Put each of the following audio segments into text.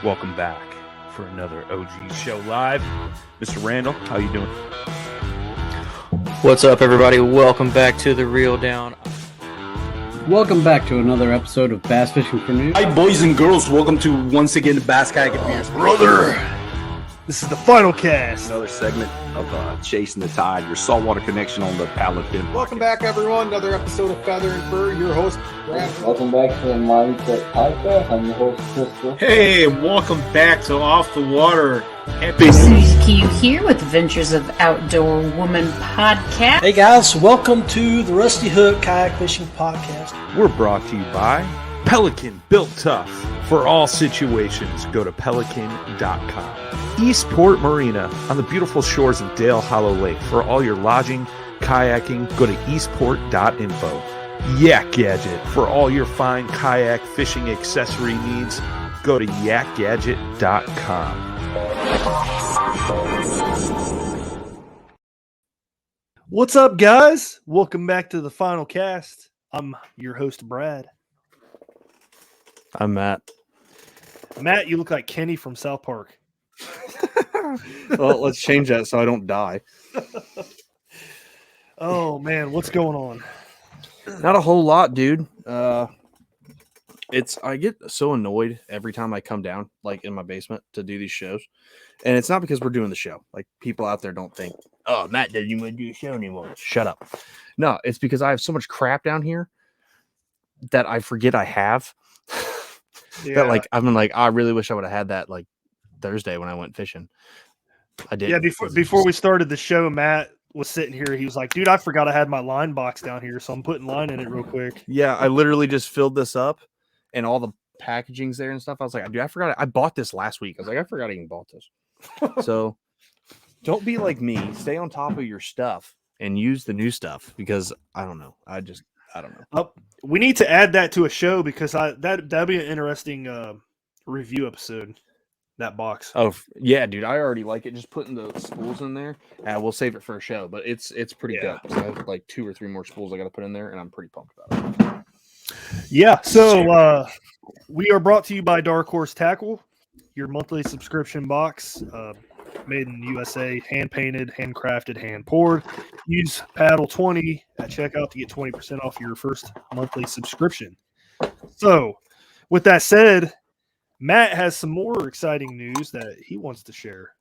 Welcome back for another OG show live. Mr. Randall, how you doing? What's up, everybody? Welcome back to The Reel Down. Welcome back to another episode of Bass Fishing for News. Hi, boys and girls. Welcome to once again the Bass Kayak Beers. Brother, this is the final cast. Another segment of Chasing the Tide, your saltwater connection on the paddle and fin. Welcome back, everyone. Another episode of Feather and Fur. Your host, Brad. Welcome back to the Mindset Podcast. I'm your host, Crystal. Hey, welcome back to Off the Water. Happy Q here with Adventures of Outdoor Woman podcast. Hey guys, welcome to the Rusty Hook Kayak Fishing Podcast. We're brought to you by Pelican, built tough for all situations. Go to pelican.com. Eastport Marina on the beautiful shores of Dale Hollow Lake. For all your lodging, kayaking, go to eastport.info. Yak Gadget for all your fine kayak fishing accessory needs. Go to yakgadget.com. What's up, guys? Welcome back to the final cast. I'm your host, Brad. I'm Matt. Matt, you look like Kenny from South Park. Well, let's change that so I don't die. Oh, man, what's going on? Not a whole lot, dude. I get so annoyed every time I come down, like in my basement, to do these shows. And it's not because we're doing the show. Like, people out there don't think, oh, Matt doesn't even want to do a show anymore. Shut up. No, it's because I have so much crap down here that I forget I have. Yeah. That, like, I'm like, I really wish I would have had that, like, Thursday when I went fishing. I did. Yeah, before we started the show, Matt was sitting here. He was like, dude, I forgot I had my line box down here, so I'm putting line in it real quick. Yeah, I literally just filled this up and all the packaging's there and stuff. I was like, dude, I forgot. I bought this last week. I was like, I forgot I even bought this. So don't be like me. Stay on top of your stuff and use the new stuff because I don't know. I don't know. We need to add that to a show because that'd be an interesting review episode. That box. Oh yeah, dude, I already like it. Just putting the spools in there. We'll save it for a show, but it's pretty dope. So I have like 2 or 3 more spools I got to put in there, and I'm pretty pumped about it. Yeah. So we are brought to you by Dark Horse Tackle, your monthly subscription box, made in the USA, hand painted, handcrafted, hand poured. Use paddle20 at checkout to get 20% off your first monthly subscription. So, with that said, Matt has some more exciting news that he wants to share.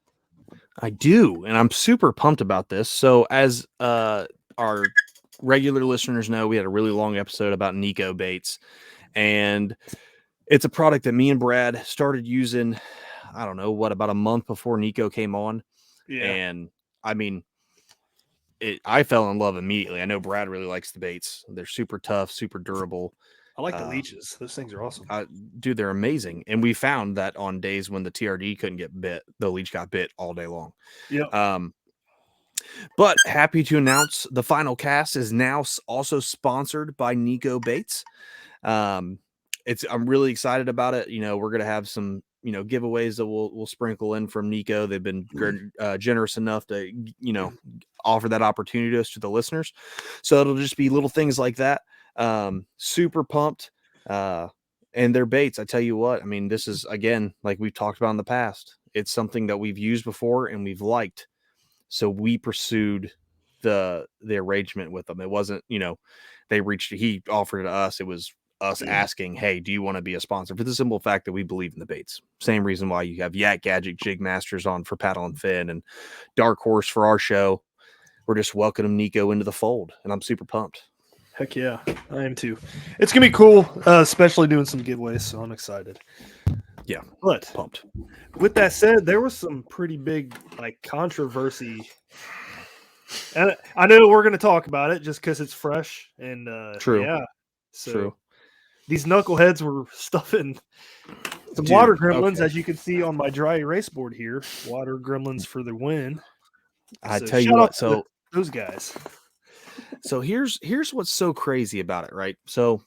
I do, and I'm super pumped about this. So, as our regular listeners know, we had a really long episode about Nikko Baits, and it's a product that me and Brad started using, I don't know, about a month before Nikko came on. Yeah. And, I mean, I fell in love immediately. I know Brad really likes the baits. They're super tough, super durable. I like the leeches. Those things are awesome. Dude, they're amazing. And we found that on days when the TRD couldn't get bit, the leech got bit all day long. Yeah. But happy to announce the final cast is now also sponsored by Nikko Baits. I'm really excited about it. You know, we're going to have some, giveaways that we'll sprinkle in from Nikko. They've been generous enough to, offer that opportunity to us, to the listeners. So it'll just be little things like that. Super pumped. And their baits, I tell you what, I mean, this is, again, like we've talked about in the past, it's something that we've used before and we've liked. So we pursued the arrangement with them. It wasn't, he offered it to us. It was us asking, hey, do you want to be a sponsor? For the simple fact that we believe in the baits. Same reason why you have Yak Gadget, Jig Masters on for paddle and fin, and Dark Horse for our show. We're just welcoming Nikko into the fold, and I'm super pumped. Heck yeah, I am too. It's gonna be cool, especially doing some giveaways. So I'm excited. Yeah, but pumped. With that said, there was some pretty big controversy, and I know we're gonna talk about it just because it's fresh and true. Yeah, so true. These knuckleheads were stuffing some water gremlins, as you can see on my dry erase board here. Water gremlins for the win. I tell you what, so those guys. So here's what's so crazy about it, right? So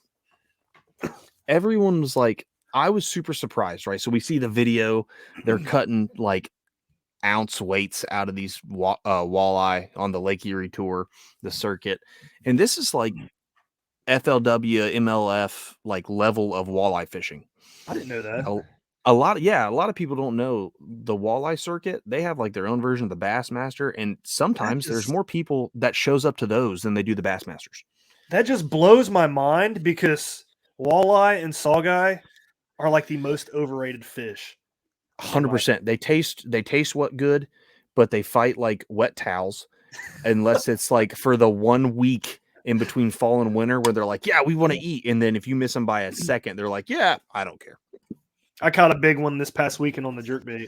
everyone was like, I was super surprised, right? So we see the video, they're cutting like ounce weights out of these walleye on the Lake Erie tour, the circuit. And this is like FLW, MLF, like level of walleye fishing. I didn't know that. A lot of people don't know the walleye circuit. They have like their own version of the Bassmaster, and sometimes there's more people that shows up to those than they do the Bassmasters. That just blows my mind because walleye and saugeye are like the most overrated fish. 100%. They taste what good, but they fight like wet towels unless it's like for the 1 week in between fall and winter where they're like, yeah, we want to eat. And then if you miss them by a second, they're like, yeah, I don't care. I caught a big one this past weekend on the jerkbait.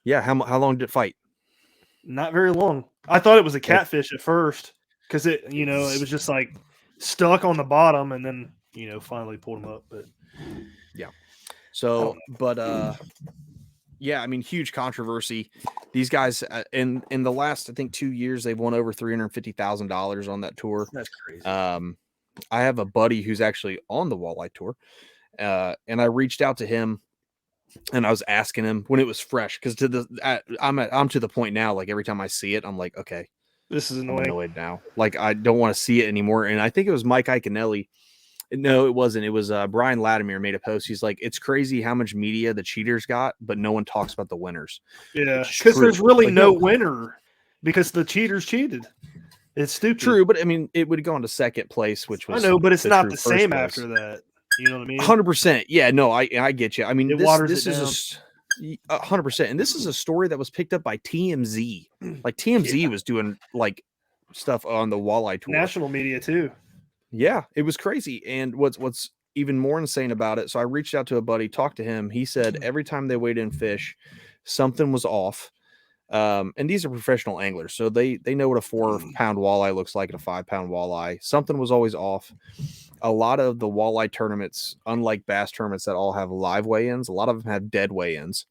Yeah. How long did it fight? Not very long. I thought it was a catfish at first because it was just like stuck on the bottom and then, finally pulled them up. But yeah. So, but, yeah, I mean, huge controversy. These guys in the last, I think 2 years, they've won over $350,000 on that tour. That's crazy. I have a buddy who's actually on the walleye tour. And I reached out to him and I was asking him when it was fresh. Cause I'm to the point now, like every time I see it, I'm like, okay, this is annoying. I'm annoyed now. Like I don't want to see it anymore. And I think it was Mike Iaconelli. No, it wasn't. It was Brian Latimer made a post. He's like, it's crazy how much media the cheaters got, but no one talks about the winners. Yeah, because there's really no winner because the cheaters cheated. It's stupid. True, but I mean, it would have gone to second place, which was I know, but it's not the same after that. You know what I mean? 100%. Yeah, no, I get you. I mean, this is 100%, and this is a story that was picked up by TMZ. Like TMZ was doing like stuff on the walleye tour, national media too. Yeah, it was crazy. And what's even more insane about it? So I reached out to a buddy, talked to him. He said every time they weighed in fish, something was off. And these are professional anglers, so they know what a 4-pound walleye looks like and a 5-pound walleye. Something was always off. A lot of the walleye tournaments, unlike bass tournaments that all have live weigh-ins, a lot of them have dead weigh-ins.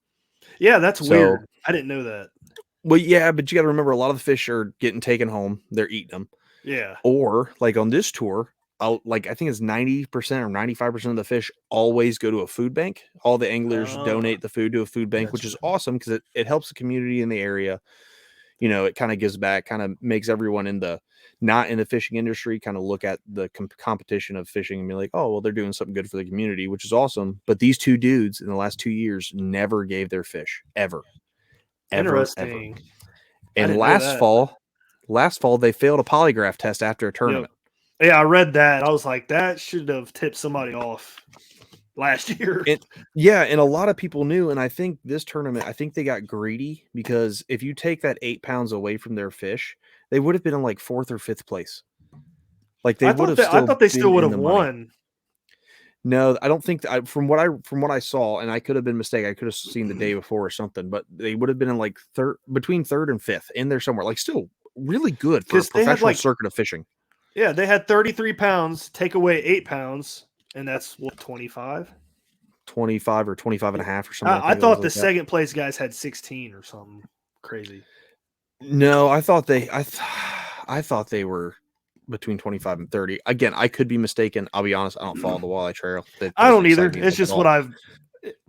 Yeah, that's weird. I didn't know that. Well, yeah, but you got to remember a lot of the fish are getting taken home. They're eating them. Yeah. Or like on this tour, I think it's 90% or 95% of the fish always go to a food bank. All the anglers donate the food to a food bank, which is awesome because it helps the community in the area. It kind of gives back, kind of makes everyone not in the fishing industry kind of look at the competition of fishing and be like, oh, well, they're doing something good for the community, which is awesome. But these two dudes in the last 2 years never gave their fish ever. Interesting. And last fall, they failed a polygraph test after a tournament. Yep. Yeah, I read that. I was like, that should have tipped somebody off last year. And a lot of people knew. And I think this tournament, they got greedy because if you take that 8 pounds away from their fish, they would have been in like 4th or 5th place. Like I thought they still would have won. No, I don't think from what I saw, and I could have been mistaken. I could have seen the day before or something, but they would have been in like between 3rd and 5th in there somewhere. Like still really good for a professional circuit of fishing. Yeah, they had 33 pounds, take away 8 pounds, and that's what, 25? 25 or 25 and a half or something. I thought the second place guys had 16 or something crazy. No, I thought they were between 25 and 30. Again, I could be mistaken. I'll be honest, I don't follow the walleye trail. I don't either. It's just what I've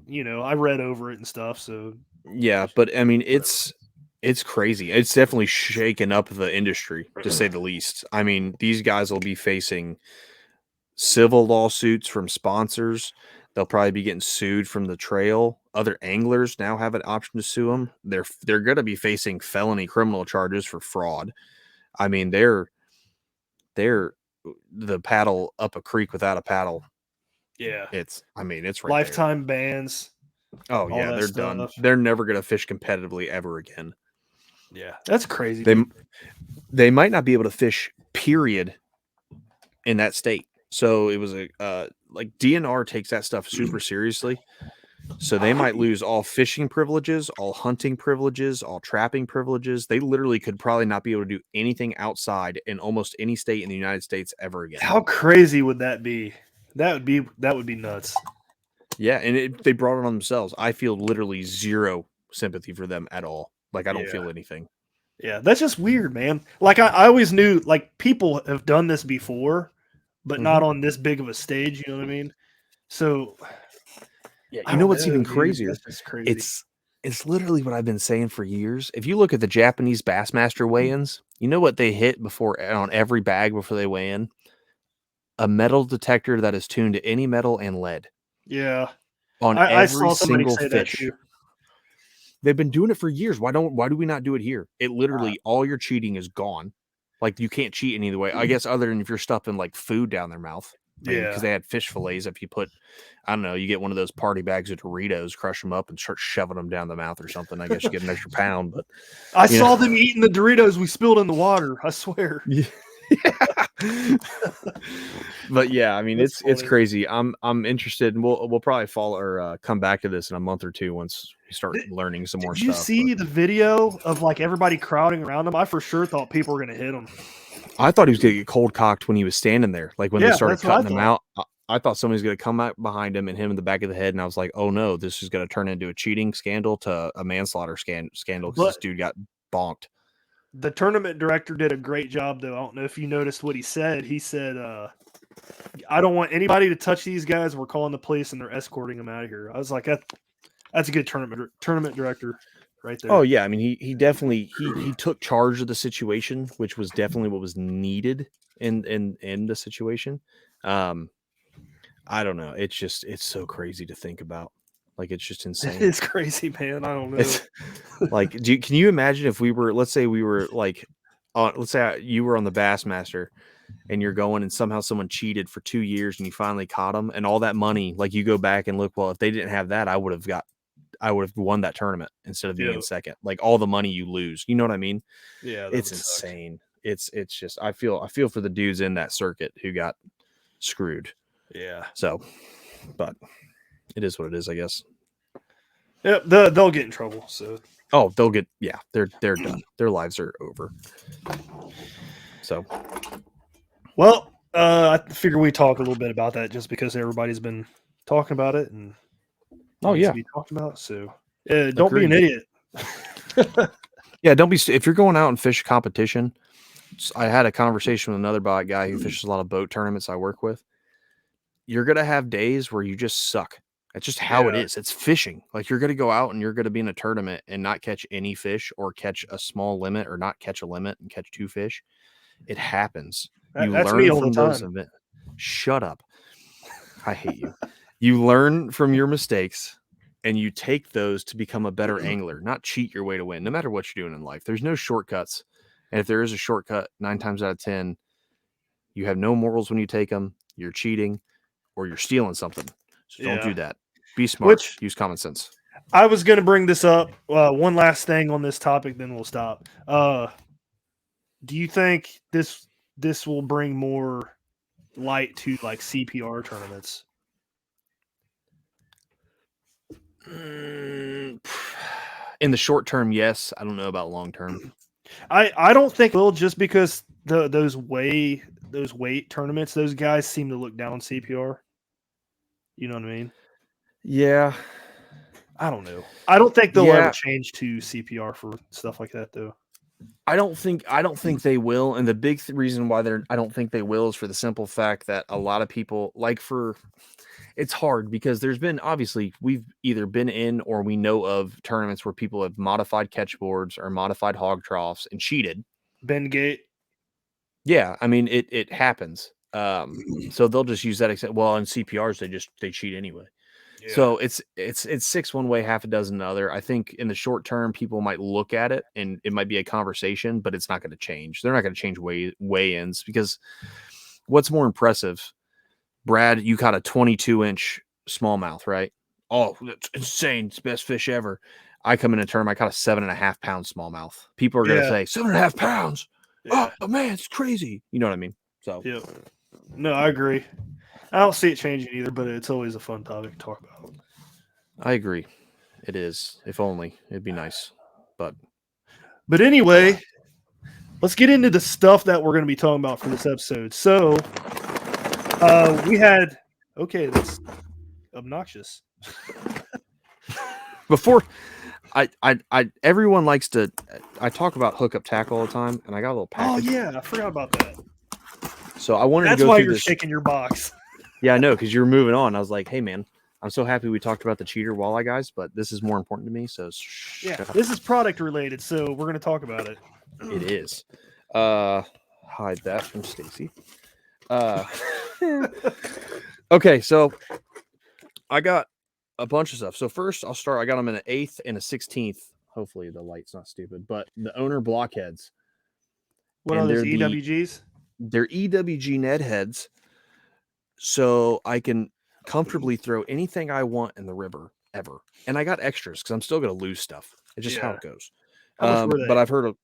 I read over it and stuff, so yeah, but I mean it's crazy. It's definitely shaken up the industry, to say the least. I mean, these guys will be facing civil lawsuits from sponsors. They'll probably be getting sued from the trail. Other anglers now have an option to sue them. They're going to be facing felony criminal charges for fraud. I mean, they're the paddle up a creek without a paddle. Yeah, it's right lifetime bans. Oh yeah, they're done. They're never going to fish competitively ever again. Yeah, that's crazy. They might not be able to fish, period, in that state. So it was like DNR takes that stuff super seriously. So they might lose all fishing privileges, all hunting privileges, all trapping privileges. They literally could probably not be able to do anything outside in almost any state in the United States ever again. How crazy would that be? That would be nuts. Yeah, and they brought it on themselves. I feel literally zero sympathy for them at all. Like, I don't feel anything. Yeah, that's just weird, man. Like, I always knew, like, people have done this before, but not on this big of a stage, you know what I mean? So, yeah, you know what's even crazier? That's crazy. It's literally what I've been saying for years. If you look at the Japanese Bassmaster weigh-ins, you know what they hit on every bag before they weigh in? A metal detector that is tuned to any metal and lead. Yeah. on I saw every somebody single say that fish. too. They've been doing it for years. Why do we not do it here? It literally all your cheating is gone. Like you can't cheat any other way. I guess other than if you're stuffing like food down their mouth. Because they had fish fillets. If you put, I don't know, you get one of those party bags of Doritos, crush them up, and start shoving them down the mouth or something. I guess you get an extra pound. But I saw them eating the Doritos we spilled in the water. I swear. Yeah. But yeah, I mean, it's crazy. I'm interested, and we'll probably follow or come back to this in a month or two once we start learning some more stuff. Did you see the video of like everybody crowding around him? I for sure thought people were going to hit him. I thought he was going to get cold cocked when he was standing there. Like when they started cutting him out, I thought somebody was going to come out behind him and hit him in the back of the head. And I was like, oh no, this is going to turn into a cheating scandal to a manslaughter scandal because this dude got bonked. The tournament director did a great job, though. I don't know if you noticed what he said. He said, I don't want anybody to touch these guys. We're calling the police and they're escorting them out of here. I was like, that's a good tournament director right there. Oh yeah. I mean, he definitely, he took charge of the situation, which was definitely what was needed in the situation. I don't know. It's so crazy to think about. Like, it's just insane. It's crazy, man. I don't know. It's, like, can you imagine if we were, let's say we were like, let's say you were on the Bassmaster and you're going and somehow someone cheated for 2 years and you finally caught them and all that money, like you go back and look, well, if they didn't have that, I would have won that tournament instead of being second. Like all the money you lose, you know what I mean? Yeah. It's insane. It's just, I feel for the dudes in that circuit who got screwed. Yeah. So, but it is what it is, I guess. Yep, they'll get in trouble. So, they'll get they're done. Their lives are over. So, well, I figure we talk a little bit about that just because everybody's been talking about it and be talking about. So, don't be an idiot. Yeah, don't be. If you're going out and fish competition, I had a conversation with another guy who fishes a lot of boat tournaments I work with. You're going to have days where you just suck. That's just how it is. It's fishing. Like you're going to go out and you're going to be in a tournament and not catch any fish or catch a small limit or not catch a limit and catch 2 fish. It happens. You learn from those events. Shut up. I hate you. You learn from your mistakes and you take those to become a better angler, not cheat your way to win, no matter what you're doing in life. There's no shortcuts. And if there is a shortcut, 9 times out of 10, you have no morals when you take them. You're cheating or you're stealing something. So don't do that. Be smart. Use common sense. I was going to bring this up. One last thing on this topic, then we'll stop. Do you think this will bring more light to like CPR tournaments? In the short term, yes. I don't know about long term. I don't think it will, just because those weight tournaments, those guys seem to look down on CPR. You know what I mean? Yeah. I don't know. I don't think they'll ever change to CPR for stuff like that, though. I don't think they will. And the big reason why I don't think they will is for the simple fact that a lot of people it's hard because there's been, obviously, we've either been in or we know of tournaments where people have modified catch boards or modified hog troughs and cheated. Ben Gate. Yeah. I mean, it happens. So they'll just use that except, well, in CPRs, they cheat anyway. Yeah. So it's 6 one way, half a dozen the other. I think in the short term, people might look at it and it might be a conversation, but it's not going to change. They're not going to change weigh-ins because what's more impressive, Brad, you caught a 22-inch smallmouth, right? Oh, that's insane. It's the best fish ever. I come in a tournament, I caught a 7.5 pound smallmouth. People are going to say 7.5 pounds. Yeah. Oh man, it's crazy. You know what I mean? So, yeah. No, I agree. I don't see it changing either, but it's always a fun topic to talk about. I agree. It is. If only. It'd be nice. But anyway, let's get into the stuff that we're going to be talking about for this episode. So, we had... Okay, that's obnoxious. Before... everyone likes to... I talk about hookup tackle all the time, and I got a little package. Oh, yeah. I forgot about that. So I wanted to go through this. That's why you're this. shaking your box. Yeah, I know, because you're moving on. I was like, hey, man, I'm so happy we talked about the cheater walleye guys, but this is more important to me. So this is product related, so we're going to talk about it. It is. Hide that from Stacy. Okay, so I got a bunch of stuff. So first I'll start. I got them in an 1/8 and a 16th. Hopefully the light's not stupid, but the owner blockheads. What And are those, they're EWGs? They're EWG Ned heads. So I can comfortably throw anything I want in the river ever. And I got extras because I'm still going to lose stuff. It's just how it goes. How much were they? But I've heard of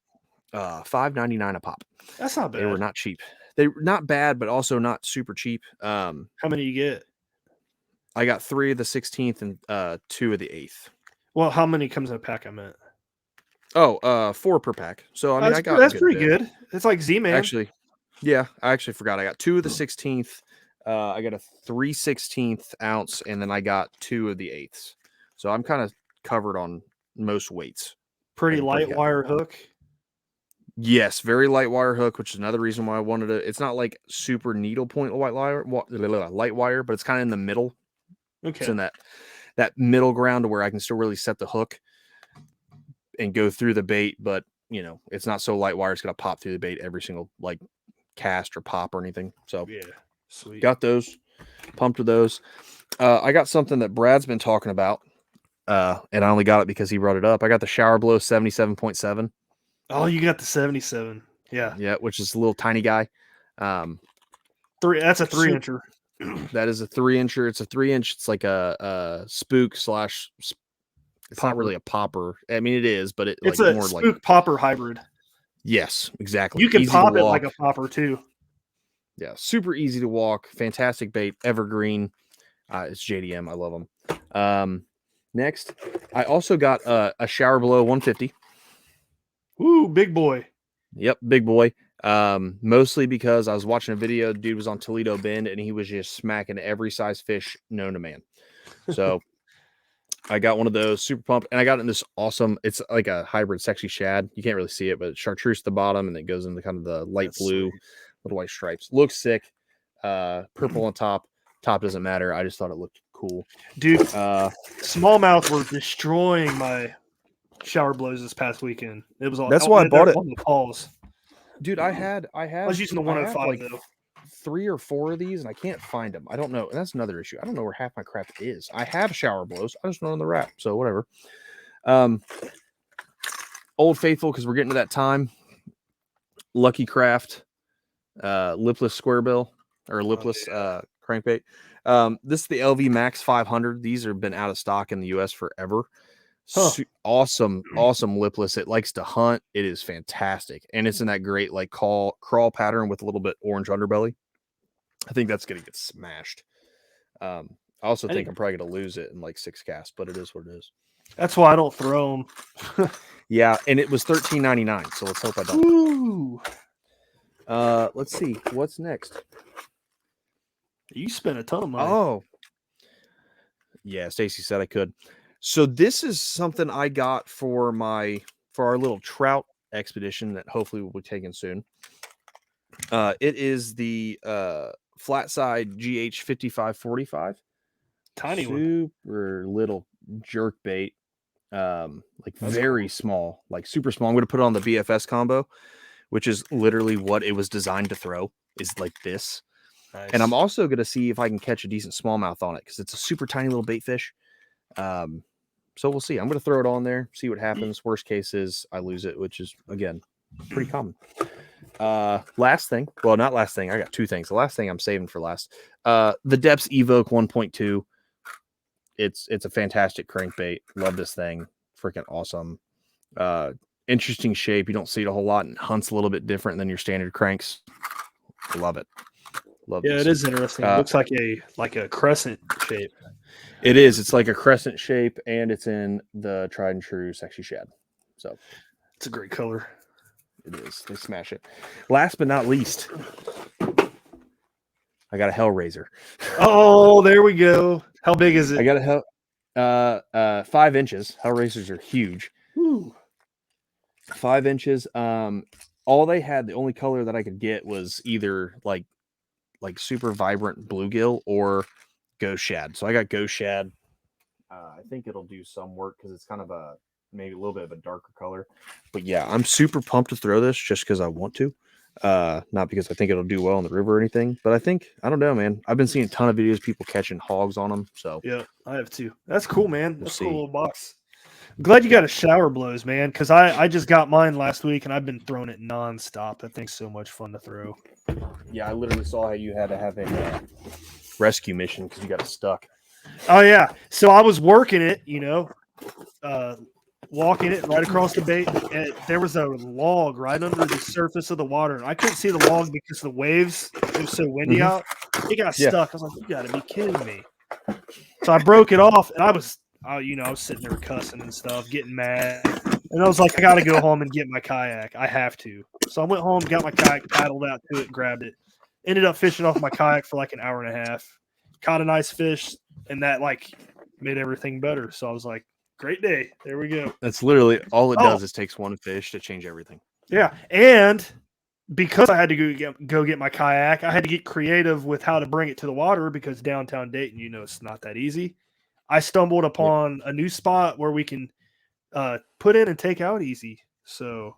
$5.99 a pop. That's not bad. They were not cheap. They were not bad, but also not super cheap. How many you get? I got 3 of the 16th and 2 of the 8th. Well, how many comes in a pack? I meant. Oh, 4 per pack. So I mean, I got that's pretty good. It's like Z-Man. Actually, yeah, I actually forgot. I got 2 of the 16th. I got a 3/16 ounce, and then I got 2 of the 8ths. So I'm kind of covered on most weights. Pretty light wire hook. Yes, very light wire hook, which is another reason why I wanted it. It's not like super needlepoint light wire, but it's kind of in the middle. Okay. It's in that middle ground where I can still really set the hook and go through the bait, but you know, it's not so light wire it's gonna pop through the bait every single like cast or pop or anything. So yeah, sweet. Got those, pumped with those. I got something that Brad's been talking about, and I only got it because he brought it up. I got the Shower Blow 77.7. Oh, you got the 77. Yeah. Yeah, which is a little tiny guy. That's a 3-incher. That is a 3-incher. It's a 3-inch. It's like a spook slash. It's not really a popper. I mean, it is, but it's like more spook like popper hybrid. Yes, exactly. You can Easy pop to it walk. like a popper too. Yeah, super easy to walk. Fantastic bait. Evergreen. It's JDM. I love them. Next, I also got a Shower Blow 150. Ooh, big boy. Yep, big boy. Mostly because I was watching a video. Dude was on Toledo Bend, and he was just smacking every size fish known to man. So I got one of those, super pumped, and I got it in this awesome. It's like a hybrid sexy shad. You can't really see it, but it's chartreuse at the bottom, and it goes into kind of the light blue, little white stripes. Looks sick. Purple on top. Top doesn't matter. I just thought it looked cool, dude. Smallmouth were destroying my shower blows this past weekend. It was all. That's why I bought it on the calls. Dude, I was using the 105 like though. 3 or 4 of these, and I can't find them. I don't know. And that's another issue. I don't know where half my crap is. I have shower blows. I just know on the wrap. So whatever. Old Faithful, because we're getting to that time. Lucky Craft, lipless square bill or lipless crankbait. This is the LV Max 500. These have been out of stock in the US forever. Awesome lipless. It likes to hunt. It is fantastic, and it's in that great like crawl pattern with a little bit orange underbelly. I think that's gonna get smashed. I also think I'm probably gonna lose it in like 6 casts, but it is what it is. That's why I don't throw them. Yeah, and it was $13.99, so let's hope I don't. Ooh. Let's see what's next. You spent a ton of money. Oh, yeah. Stacy said I could. So this is something I got for our little trout expedition that hopefully will be taken soon. It is the flat side GH 5545. Tiny one. Super little jerk bait. Like very small, like super small. I'm going to put it on the BFS combo, which is literally what it was designed to throw, is like this. Nice. And I'm also going to see if I can catch a decent smallmouth on it because it's a super tiny little bait fish. So we'll see. I'm going to throw it on there, see what happens. Worst case is I lose it, which is, again, pretty common. Last thing. Well, not last thing. I got 2 things. The last thing I'm saving for last. The Depths Evoke 1.2. It's a fantastic crankbait. Love this thing. Freaking awesome. Interesting shape. You don't see it a whole lot, and hunts a little bit different than your standard cranks. Love it. Love it is interesting. It looks like a crescent shape. It is. It's like a crescent shape, and it's in the tried and true sexy shad. So it's a great color. It is. They smash it. Last but not least, I got a Hellraiser. Oh, there we go. How big is it? I got a 5 inches. Hellraisers are huge. Ooh. 5 inches. All they had, the only color that I could get was either like super vibrant bluegill or ghost shad. So I got ghost shad. I think it'll do some work because it's kind of maybe a little bit of a darker color. But yeah, I'm super pumped to throw this just because I want to. Not because I think it'll do well in the river or anything, but I don't know, man. I've been seeing a ton of videos, people catching hogs on them. So Yeah, I have too. That's cool, man. That's a cool see. little box. I'm glad you got a shower blows, man, because I just got mine last week and I've been throwing it nonstop. That thing's so much fun to throw. Yeah, I literally saw how you had to have a rescue mission because you got stuck. Oh yeah. So I was working it, walking it right across the bait, and there was a log right under the surface of the water, and I couldn't see the log because the waves, it was so windy out. It got stuck. I was like, "You got to be kidding me!" So I broke it off, and I was sitting there cussing and stuff, getting mad, and I was like, "I got to go home and get my kayak. I have to." So I went home, got my kayak, paddled out to it, grabbed it, ended up fishing off my kayak for like an hour and a half, caught a nice fish, and that made everything better. So I was like, great day. There we go. That's literally all it does is takes one fish to change everything. Yeah. And because I had to go get my kayak, I had to get creative with how to bring it to the water because downtown Dayton, it's not that easy. I stumbled upon a new spot where we can put in and take out easy. So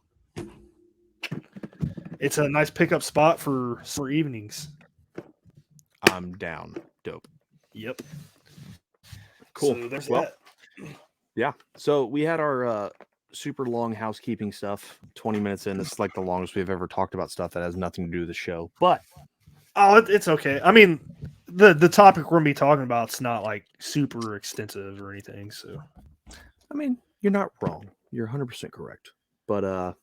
it's a nice pickup spot for evenings. I'm down. Dope. Yep. Cool. So there's well, that. Yeah. So we had our super long housekeeping stuff. 20 minutes in. This is like the longest we've ever talked about stuff that has nothing to do with the show. But it's okay. I mean, the topic we're gonna be talking about is not like super extensive or anything. So, I mean, you're not wrong. You're 100% correct. But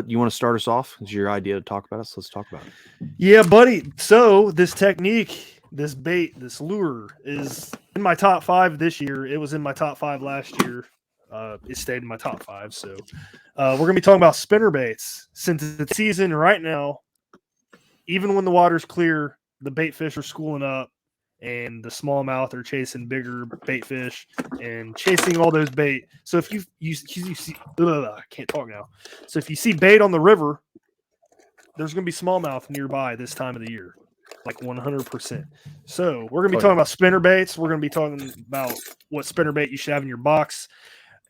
you want to start us off? It's your idea to talk about it. So let's talk about it. Yeah, buddy. So this technique, this bait, this lure is in my top 5 this year. It was in my top 5 last year. It stayed in my top 5. So we're going to be talking about spinnerbaits. Since it's season right now, even when the water's clear, the bait fish are schooling up and the smallmouth are chasing bigger bait fish and chasing all those bait. So if you see, I can't talk now. So if you see bait on the river, there's going to be smallmouth nearby this time of the year. Like 100%. So we're going to be talking about spinnerbaits. We're going to be talking about what spinnerbait you should have in your box.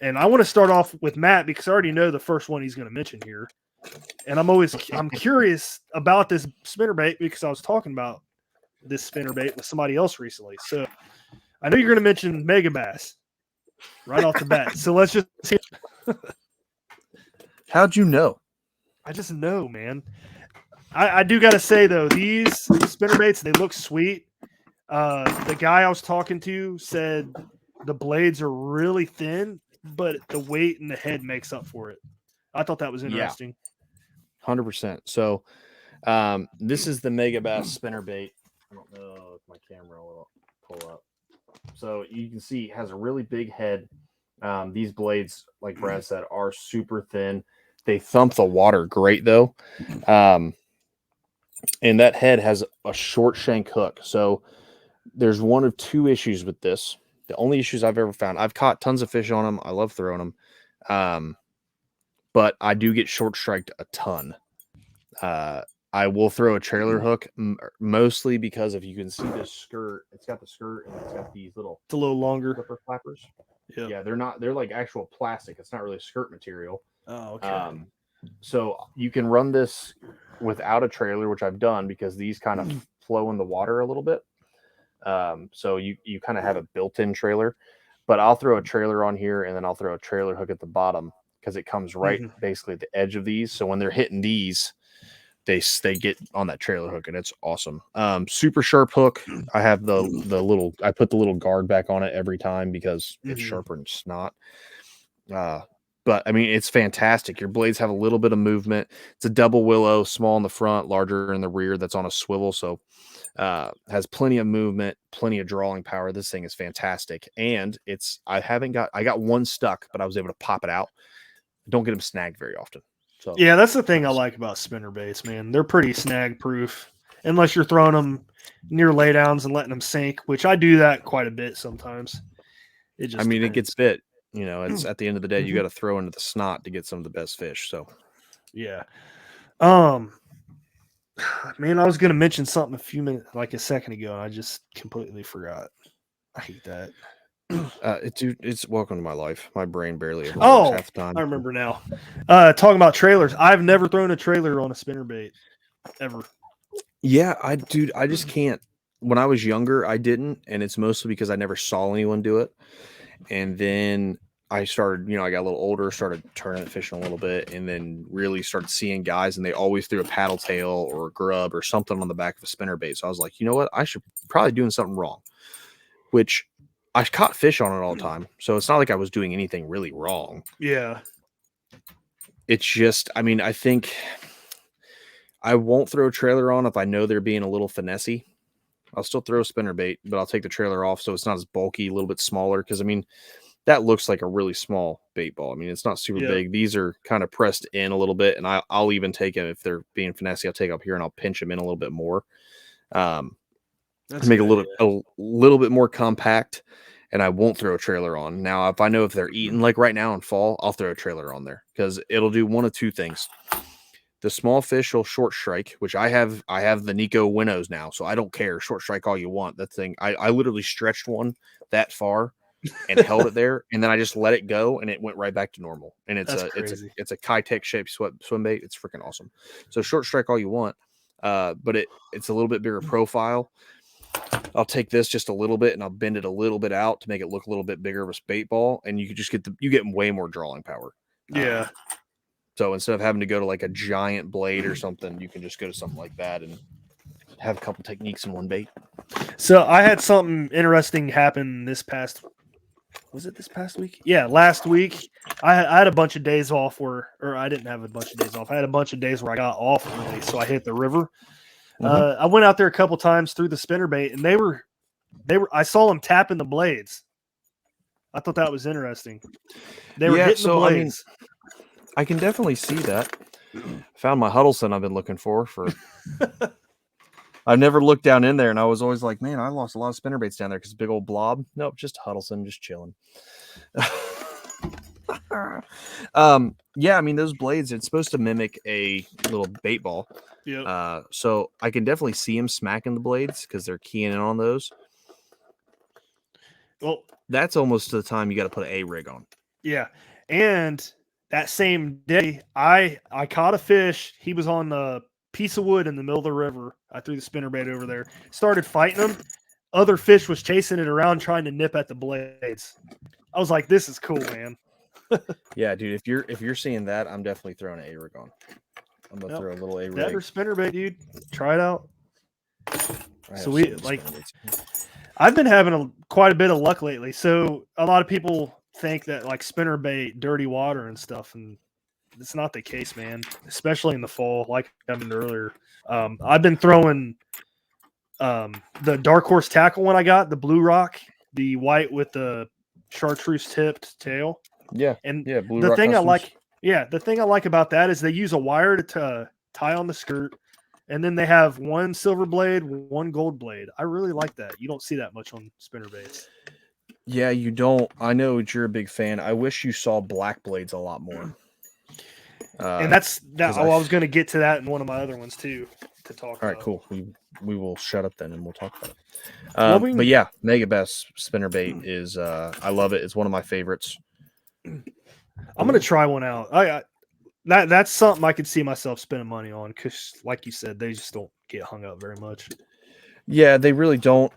And I want to start off with Matt because I already know the first one he's going to mention here. And I'm curious about this spinnerbait because I was talking about this spinnerbait with somebody else recently. So I know you're going to mention Megabass right off the bat. So let's just hear. How'd you know? I just know, man. I do got to say, though, these spinnerbaits, they look sweet. The guy I was talking to said the blades are really thin, but the weight in the head makes up for it. I thought that was interesting. 100%. So this is the Megabass spinnerbait. I don't know if my camera will pull up. So you can see it has a really big head. These blades, like Brad said, are super thin. They thump the water great, though. And that head has a short shank hook. So there's one of 2 issues with this. The only issues I've ever found, I've caught tons of fish on them. I love throwing them. But I do get short striked a ton. I will throw a trailer hook mostly because if you can see this skirt, it's got the skirt and it's got these little, it's a little longer flipper flappers. Yep. Yeah, they're like actual plastic. It's not really skirt material. Oh, okay. So you can run this without a trailer, which I've done because these kind of flow in the water a little bit. So you kind of have a built-in trailer, but I'll throw a trailer on here and then I'll throw a trailer hook at the bottom because it comes right basically at the edge of these. So when they're hitting these, they get on that trailer hook and it's awesome. Super sharp hook. I have the little, I put the little guard back on it every time because it's sharper than snot. But I mean, it's fantastic. Your blades have a little bit of movement. It's a double willow, small in the front, larger in the rear. That's on a swivel. So has plenty of movement, plenty of drawing power. This thing is fantastic. And I got one stuck, but I was able to pop it out. Don't get them snagged very often. So yeah, that's the thing I like about spinnerbaits, man. They're pretty snag proof unless you're throwing them near laydowns and letting them sink, which I do that quite a bit sometimes. It gets bit. It's at the end of the day, you got to throw into the snot to get some of the best fish. So, yeah. Man, I was going to mention something a second ago, and I just completely forgot. I hate that. It's welcome to my life. My brain barely ever Oh, works half the time. I remember now. Talking about trailers. I've never thrown a trailer on a spinnerbait ever. Yeah, I just can't. When I was younger, I didn't, and it's mostly because I never saw anyone do it. And then I started, I got a little older, started tournament fishing a little bit, and then really started seeing guys, and they always threw a paddle tail or a grub or something on the back of a spinnerbait. So I was like, you know what? I should probably doing something wrong, which I caught fish on it all the time. So it's not like I was doing anything really wrong. Yeah. It's just, I think I won't throw a trailer on if I know they're being a little finessey. I'll still throw a spinnerbait, but I'll take the trailer off so it's not as bulky, a little bit smaller. Because that looks like a really small bait ball. It's not super big. These are kind of pressed in a little bit, and I'll even take them if they're being finessey. I'll take up here and I'll pinch them in a little bit more, make a little bit more compact. And I won't throw a trailer on. Now, if I know if they're eating, like right now in fall, I'll throw a trailer on there because it'll do one of two things. The small fish will short strike, which I have the Nikko winnows now, so I don't care. Short strike all you want. That thing, I literally stretched that far and held it there, and then I just let it go, and it went right back to normal. And it's a Kitech shaped swim bait. It's freaking awesome. So short strike all you want, but it's a little bit bigger profile. I'll take this just a little bit and I'll bend it a little bit out to make it look a little bit bigger of a bait ball, and you can just get way more drawing power. Yeah. So instead of having to go to like a giant blade or something, you can just go to something like that and have a couple techniques in one bait. So I had something interesting happen this past week? Yeah, last week. I had a bunch of days off or I didn't have a bunch of days off. I had a bunch of days where I got off early, so I hit the river. I went out there a couple times through the spinnerbait, and they were I saw them tapping the blades. I thought that was interesting. They were hitting the blades. I can definitely see that. Found my Huddleston I've been looking for. I've never looked down in there, and I was always like, man, I lost a lot of spinnerbaits down there because big old blob. Nope, just Huddleston, just chilling. Yeah, those blades, it's supposed to mimic a little bait ball. Yeah. So I can definitely see him smacking the blades because they're keying in on those. Well, that's almost to the time you got to put an A-rig on. Yeah. And that same day, I caught a fish. He was on a piece of wood in the middle of the river. I threw the spinnerbait over there. Started fighting him. Other fish was chasing it around trying to nip at the blades. I was like, this is cool, man. Yeah, dude, if you're seeing that, I'm definitely throwing an A-rig on. I'm gonna throw a little A-rig. That or spinnerbait, dude. Try it out. So I've been having quite a bit of luck lately. So a lot of people think that like spinnerbait, dirty water and stuff, and it's not the case, man. Especially in the fall, like I mentioned earlier. I've been throwing the Dark Horse tackle one I got, the Blue Rock, the white with the chartreuse tipped tail. Yeah, and Blue the Rock thing Customs. the thing I like about that is they use a wire to tie on the skirt, and then they have one silver blade, one gold blade. I really like that. You don't see that much on spinnerbaits. Yeah, you don't. I know you're a big fan. I wish you saw black blades a lot more. And that's that. I was going to get to that in one of my other ones too to talk about. All right, cool. We will shut up then and we'll talk about it. But yeah, Megabass spinnerbait is I love it. It's one of my favorites. I'm going to try one out. That's something I could see myself spending money on because, like you said, they just don't get hung up very much. Yeah, they really don't.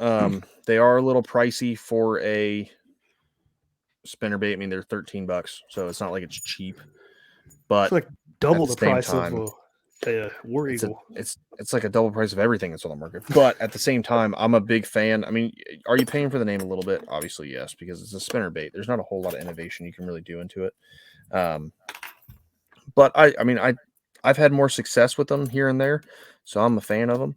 They are a little pricey for a spinnerbait. They're $13, so it's not like it's cheap. But it's like double the price time, of a War Eagle. It's like a double price of everything that's on the market. But at the same time, I'm a big fan. Are you paying for the name a little bit? Obviously, yes, because it's a spinnerbait. There's not a whole lot of innovation you can really do into it. But I've had more success with them here and there, so I'm a fan of them.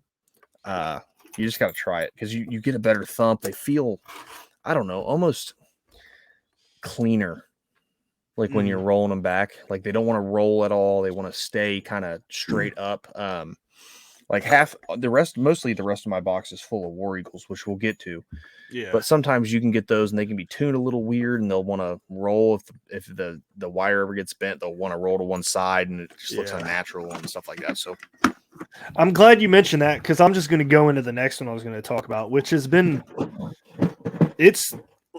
You just got to try it because you get a better thump. They feel, I don't know, almost cleaner. Like when you're rolling them back, like they don't want to roll at all. They want to stay kind of straight up. Like mostly the rest of my box is full of War Eagles, which we'll get to. Yeah. But sometimes you can get those and they can be tuned a little weird and they'll want to roll. If the wire ever gets bent, they'll want to roll to one side and it just looks unnatural and stuff like that. So I'm glad you mentioned that because I'm just going to go into the next one I was going to talk about, which has been, it's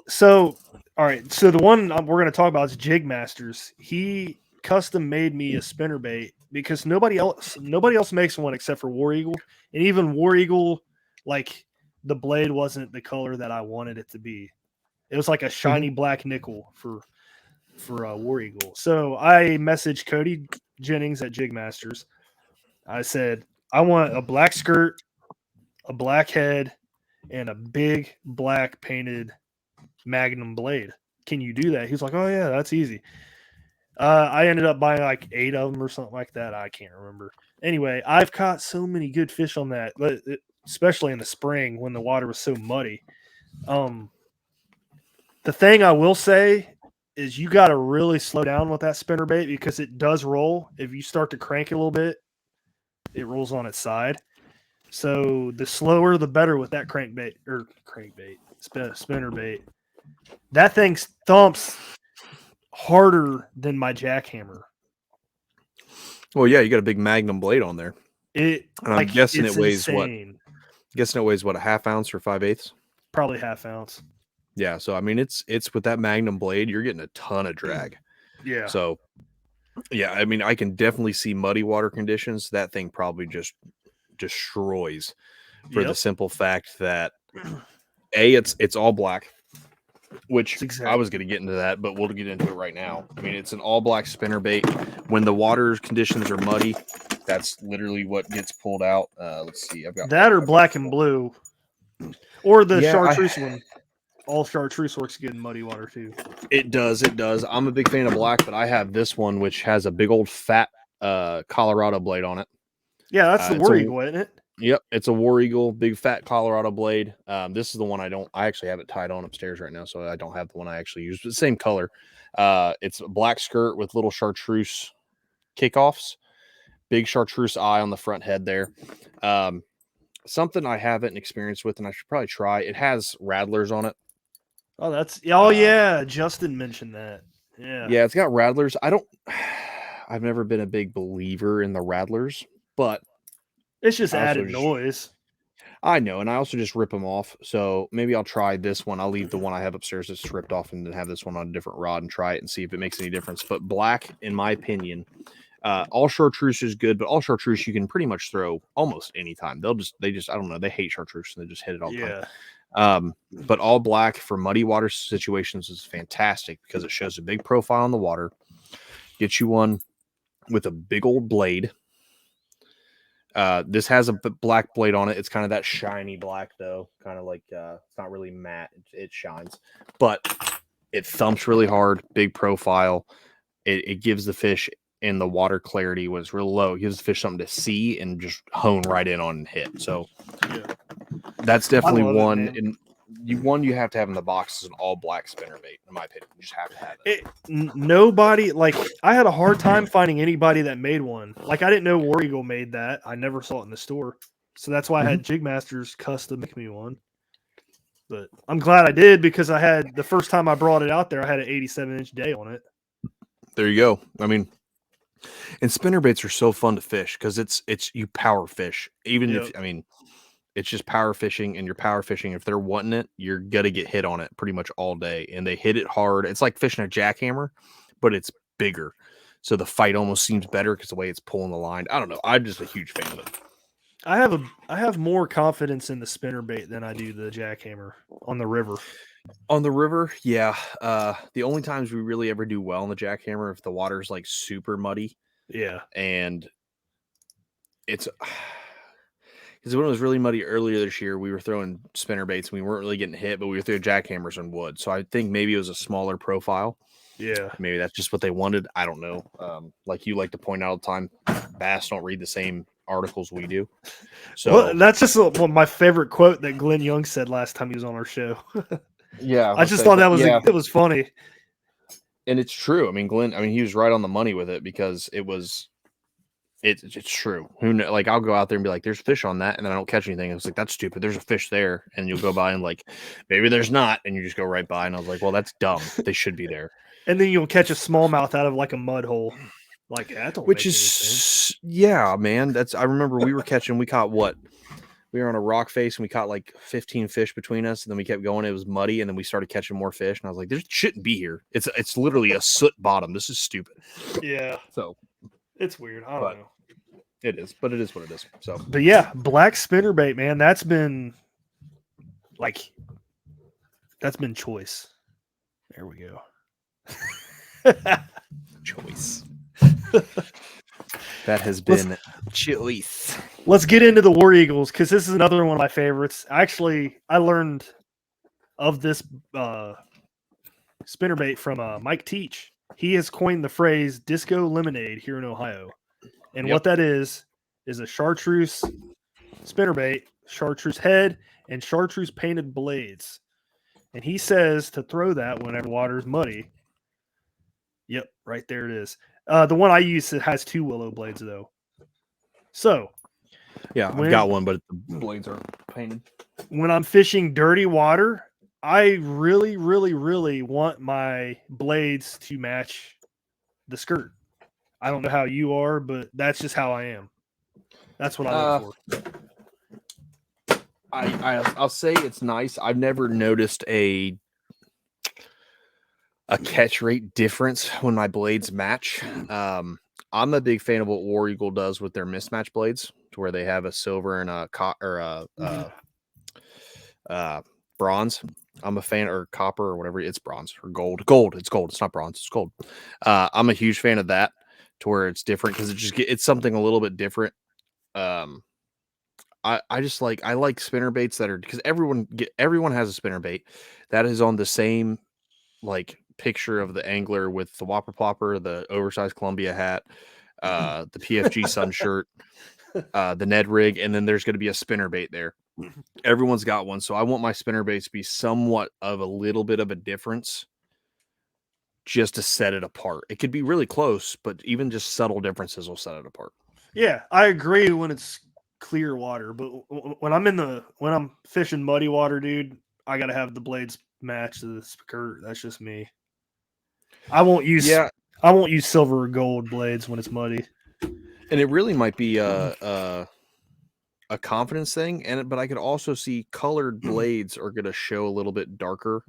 So, all right. So the one we're going to talk about is Jig Masters. He custom made me a spinnerbait because nobody else makes one except for War Eagle, and even War Eagle, like the blade wasn't the color that I wanted it to be. It was like a shiny black nickel for War Eagle. So I messaged Cody Jennings at Jig Masters. I said, I want a black skirt, a black head, and a big black painted Magnum blade. Can you do that? He's like, oh yeah, that's easy. I ended up buying like 8 of them or something like that. I can't remember. Anyway, I've caught so many good fish on that, especially in the spring when the water was so muddy. The thing I will say is you got to really slow down with that spinnerbait because it does roll. If you start to crank it a little bit, it rolls on its side. So the slower, the better with that spinnerbait. That thing thumps harder than my jackhammer. Well, yeah, you got a big Magnum blade on there. I'm guessing it weighs insane. what, a half ounce or 5/8? Probably half ounce. Yeah, so I mean, it's with that Magnum blade, you're getting a ton of drag. Yeah. So, yeah, I mean, I can definitely see muddy water conditions. That thing probably just destroys for the simple fact that it's all black, which I was going to get into that, but we'll get into it right now. I mean, it's an all black spinnerbait. When the water conditions are muddy, that's literally what gets pulled out. Let's see, I've got that or black and blue, or the chartreuse one. All chartreuse works good in muddy water too. It does. I'm a big fan of black, but I have this one which has a big old fat Colorado blade on it. Yeah, that's the War Eagle, isn't it? Yep, it's a War Eagle, big fat Colorado blade. This is the one I actually have it tied on upstairs right now, so I don't have the one I actually use, but same color. It's a black skirt with little chartreuse kickoffs, big chartreuse eye on the front head there. Something I haven't experienced with, and I should probably try. It has rattlers on it. Oh, yeah. Justin mentioned that. Yeah, it's got rattlers. I've never been a big believer in the rattlers, but it's just added noise. I know, and I also just rip them off. So maybe I'll try this one. I'll leave the one I have upstairs that's ripped off and then have this one on a different rod and try it and see if it makes any difference. But black, in my opinion, all chartreuse is good, but all chartreuse you can pretty much throw almost any time. They just I don't know, they hate chartreuse and they just hit it all the time. But all black for muddy water situations is fantastic because it shows a big profile on the water. Get you one with a big old blade. This has a black blade on it. It's kind of that shiny black though, kind of like it's not really matte. It shines, but it thumps really hard. Big profile. It gives the fish in the water clarity when it's real low. It gives the fish something to see and just hone right in on and hit. So that's definitely one. One you have to have in the box is an all black spinnerbait. In my opinion, you just have to have it. Nobody, like, I had a hard time finding anybody that made one. Like, I didn't know War Eagle made that. I never saw it in the store, so that's why I had Jig Masters custom make me one. But I'm glad I did because I had the first time I brought it out there, I had an 87-inch day on it. There you go. I mean, and spinnerbaits are so fun to fish because it's you power fish. Even if it's just power fishing, and you're power fishing. If they're wanting it, you're gonna get hit on it pretty much all day, and they hit it hard. It's like fishing a jackhammer, but it's bigger, so the fight almost seems better because the way it's pulling the line. I don't know. I'm just a huge fan of it. I have more confidence in the spinnerbait than I do the jackhammer on the river. On the river, yeah. The only times we really ever do well on the jackhammer if the water's like super muddy. Yeah, and it's. Because when it was really muddy earlier this year, we were throwing spinnerbaits and we weren't really getting hit, but we were throwing jackhammers on wood. So I think maybe it was a smaller profile. Yeah. Maybe that's just what they wanted. I don't know. Like you like to point out all the time, bass don't read the same articles we do. So that's just my favorite quote that Glenn Young said last time he was on our show. Yeah. I just thought that was it was funny. And it's true. I mean, Glenn, he was right on the money with it because it's true. Who knows? Like, I'll go out there and be like, "There's fish on that," and then I don't catch anything. It's like, that's stupid. There's a fish there, and you'll go by and like, maybe there's not, and you just go right by. And I was like, well, that's dumb. They should be there. And then you'll catch a smallmouth out of like a mud hole, like that. Which is, yeah, man. I remember we caught what we were on a rock face and we caught like 15 fish between us, and then we kept going. It was muddy, and then we started catching more fish. And I was like, "There shouldn't be here. It's literally a soot bottom. This is stupid." Yeah. So it's weird. I don't know. It is, but it is what it is. So, but yeah, black spinnerbait, man. That's been choice. There we go. Choice. That has been choice. Let's get into the War Eagles, because this is another one of my favorites. Actually, I learned of this spinnerbait from Mike Teach. He has coined the phrase disco lemonade here in Ohio. And what that is a chartreuse spinnerbait, chartreuse head, and chartreuse painted blades. And he says to throw that whenever water's muddy. Yep, right there it is. The one I use, it has 2 willow blades, though. So, yeah, I've got one, but the blades aren't painted. When I'm fishing dirty water, I really, really, really want my blades to match the skirt. I don't know how you are, but that's just how I am. That's what I look for. I'll say it's nice. I've never noticed a catch rate difference when my blades match. I'm a big fan of what War Eagle does with their mismatch blades, to where they have a silver and a bronze. I'm a fan, or copper, or whatever. It's bronze or gold. It's gold. It's not bronze. It's gold. I'm a huge fan of that, to where it's different, because it's something a little bit different. I like spinner baits that are, because everyone has a spinner bait that is on the same picture of the angler with the whopper plopper, the oversized Columbia hat, the PFG sun shirt, the Ned rig, and then there's going to be a spinner bait there. Everyone's got one, so I want my spinner baits to be somewhat of a little bit of a difference, just to set it apart. It could be really close, but even just subtle differences will set it apart. Yeah, I agree when it's clear water, but when I'm fishing muddy water, dude, I gotta have the blades match the skirt. That's just me. I won't use silver or gold blades when it's muddy. And it really might be a confidence thing, but I could also see colored blades are gonna show a little bit darker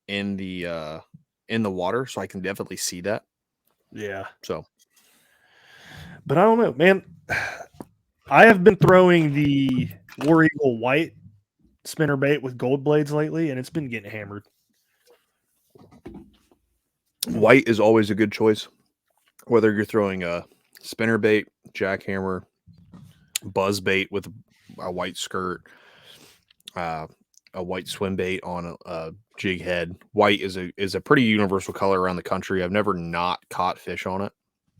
in the water, so I can definitely see that. Yeah. So, but I don't know, man. I have been throwing the War Eagle white spinnerbait with gold blades lately, and it's been getting hammered. White is always a good choice, whether you're throwing a spinnerbait, jackhammer, buzz bait with a white skirt, a white swim bait on a jig head. White is a pretty universal color around the country. I've never not caught fish on it.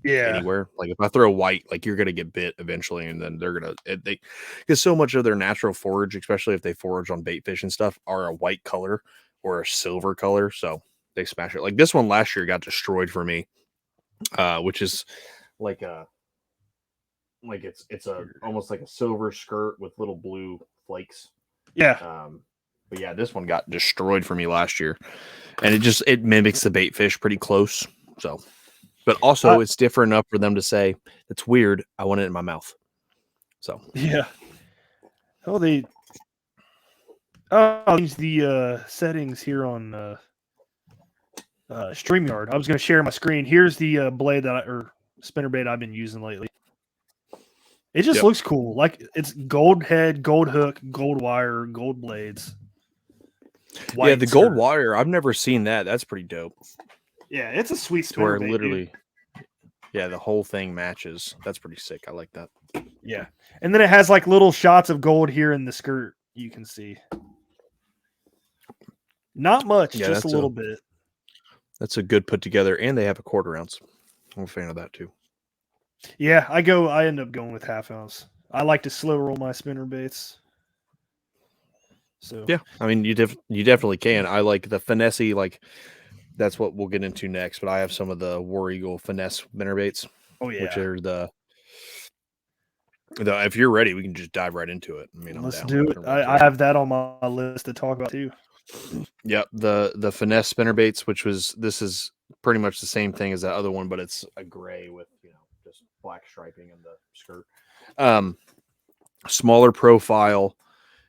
Anywhere. Like if I throw white, you're gonna get bit eventually, and then because so much of their natural forage, especially if they forage on bait fish and stuff, are a white color or a silver color, so they smash it. Like this one last year got destroyed for me, which is it's almost like a silver skirt with little blue flakes. Yeah. But yeah, this one got destroyed for me last year, and it mimics the bait fish pretty close. So. But also, it's different enough for them to say, "It's weird. I want it in my mouth." So yeah. Oh, use the settings here on StreamYard. I was going to share my screen. Here's the blade or spinnerbait I've been using lately. It just looks cool. Like it's gold head, gold hook, gold wire, gold blades. Yeah, the gold wire. I've never seen that. That's pretty dope. Yeah, it's a sweet spinnerbait. Where literally, the whole thing matches. That's pretty sick. I like that. Yeah, and then it has little shots of gold here in the skirt. You can see. Not much, just a little bit. That's a good put together, and they have a 1/4 ounce. I'm a fan of that too. Yeah, I end up going with 1/2 ounce. I like to slow roll my spinnerbaits. So yeah, I mean you definitely can. I like the finesse, that's what we'll get into next. But I have some of the War Eagle finesse spinnerbaits. Oh yeah, which are the if you're ready, we can just dive right into it. I mean, let's do it. I have that on my list to talk about too. Yep, the finesse spinnerbaits, this is pretty much the same thing as that other one, but it's a gray with just black striping in the skirt. smaller profile.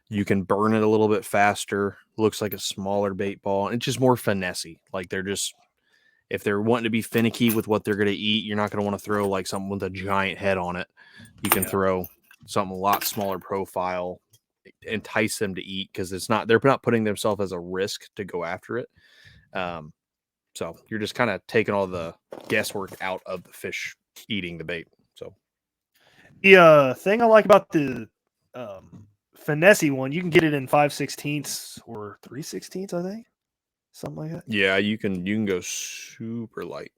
You can burn it a little bit faster. Looks like a smaller bait ball. It's just more finessey. Like if they're wanting to be finicky with what they're going to eat, you're not going to want to throw like something with a giant head on it. You can throw something a lot smaller profile, entice them to eat because they're not putting themselves as a risk to go after it. So you're just kind of taking all the guesswork out of the fish eating the bait. So the thing I like about the finessey one, you can get it in 5/16 or 3/16, I think, something like that. yeah, you can go super light.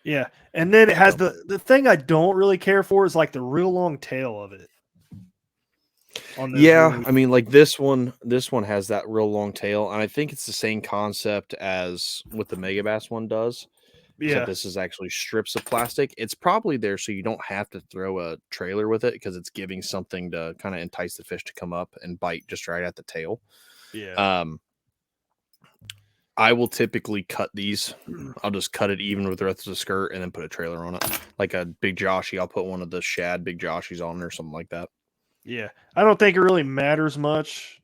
Yeah, and then it has the thing I don't really care for is like the real long tail of it. Yeah, I mean, like this one has that real long tail, and I think it's the same concept as what the Megabass one does. Yeah, except this is actually strips of plastic. It's probably there so you don't have to throw a trailer with it because it's giving something to kind of entice the fish to come up and bite just right at the tail. Yeah. I will typically cut these. I'll just cut it even with the rest of the skirt and then put a trailer on it. Like a big Joshy, I'll put one of the shad big Joshies on or something like that. Yeah. I don't think it really matters much.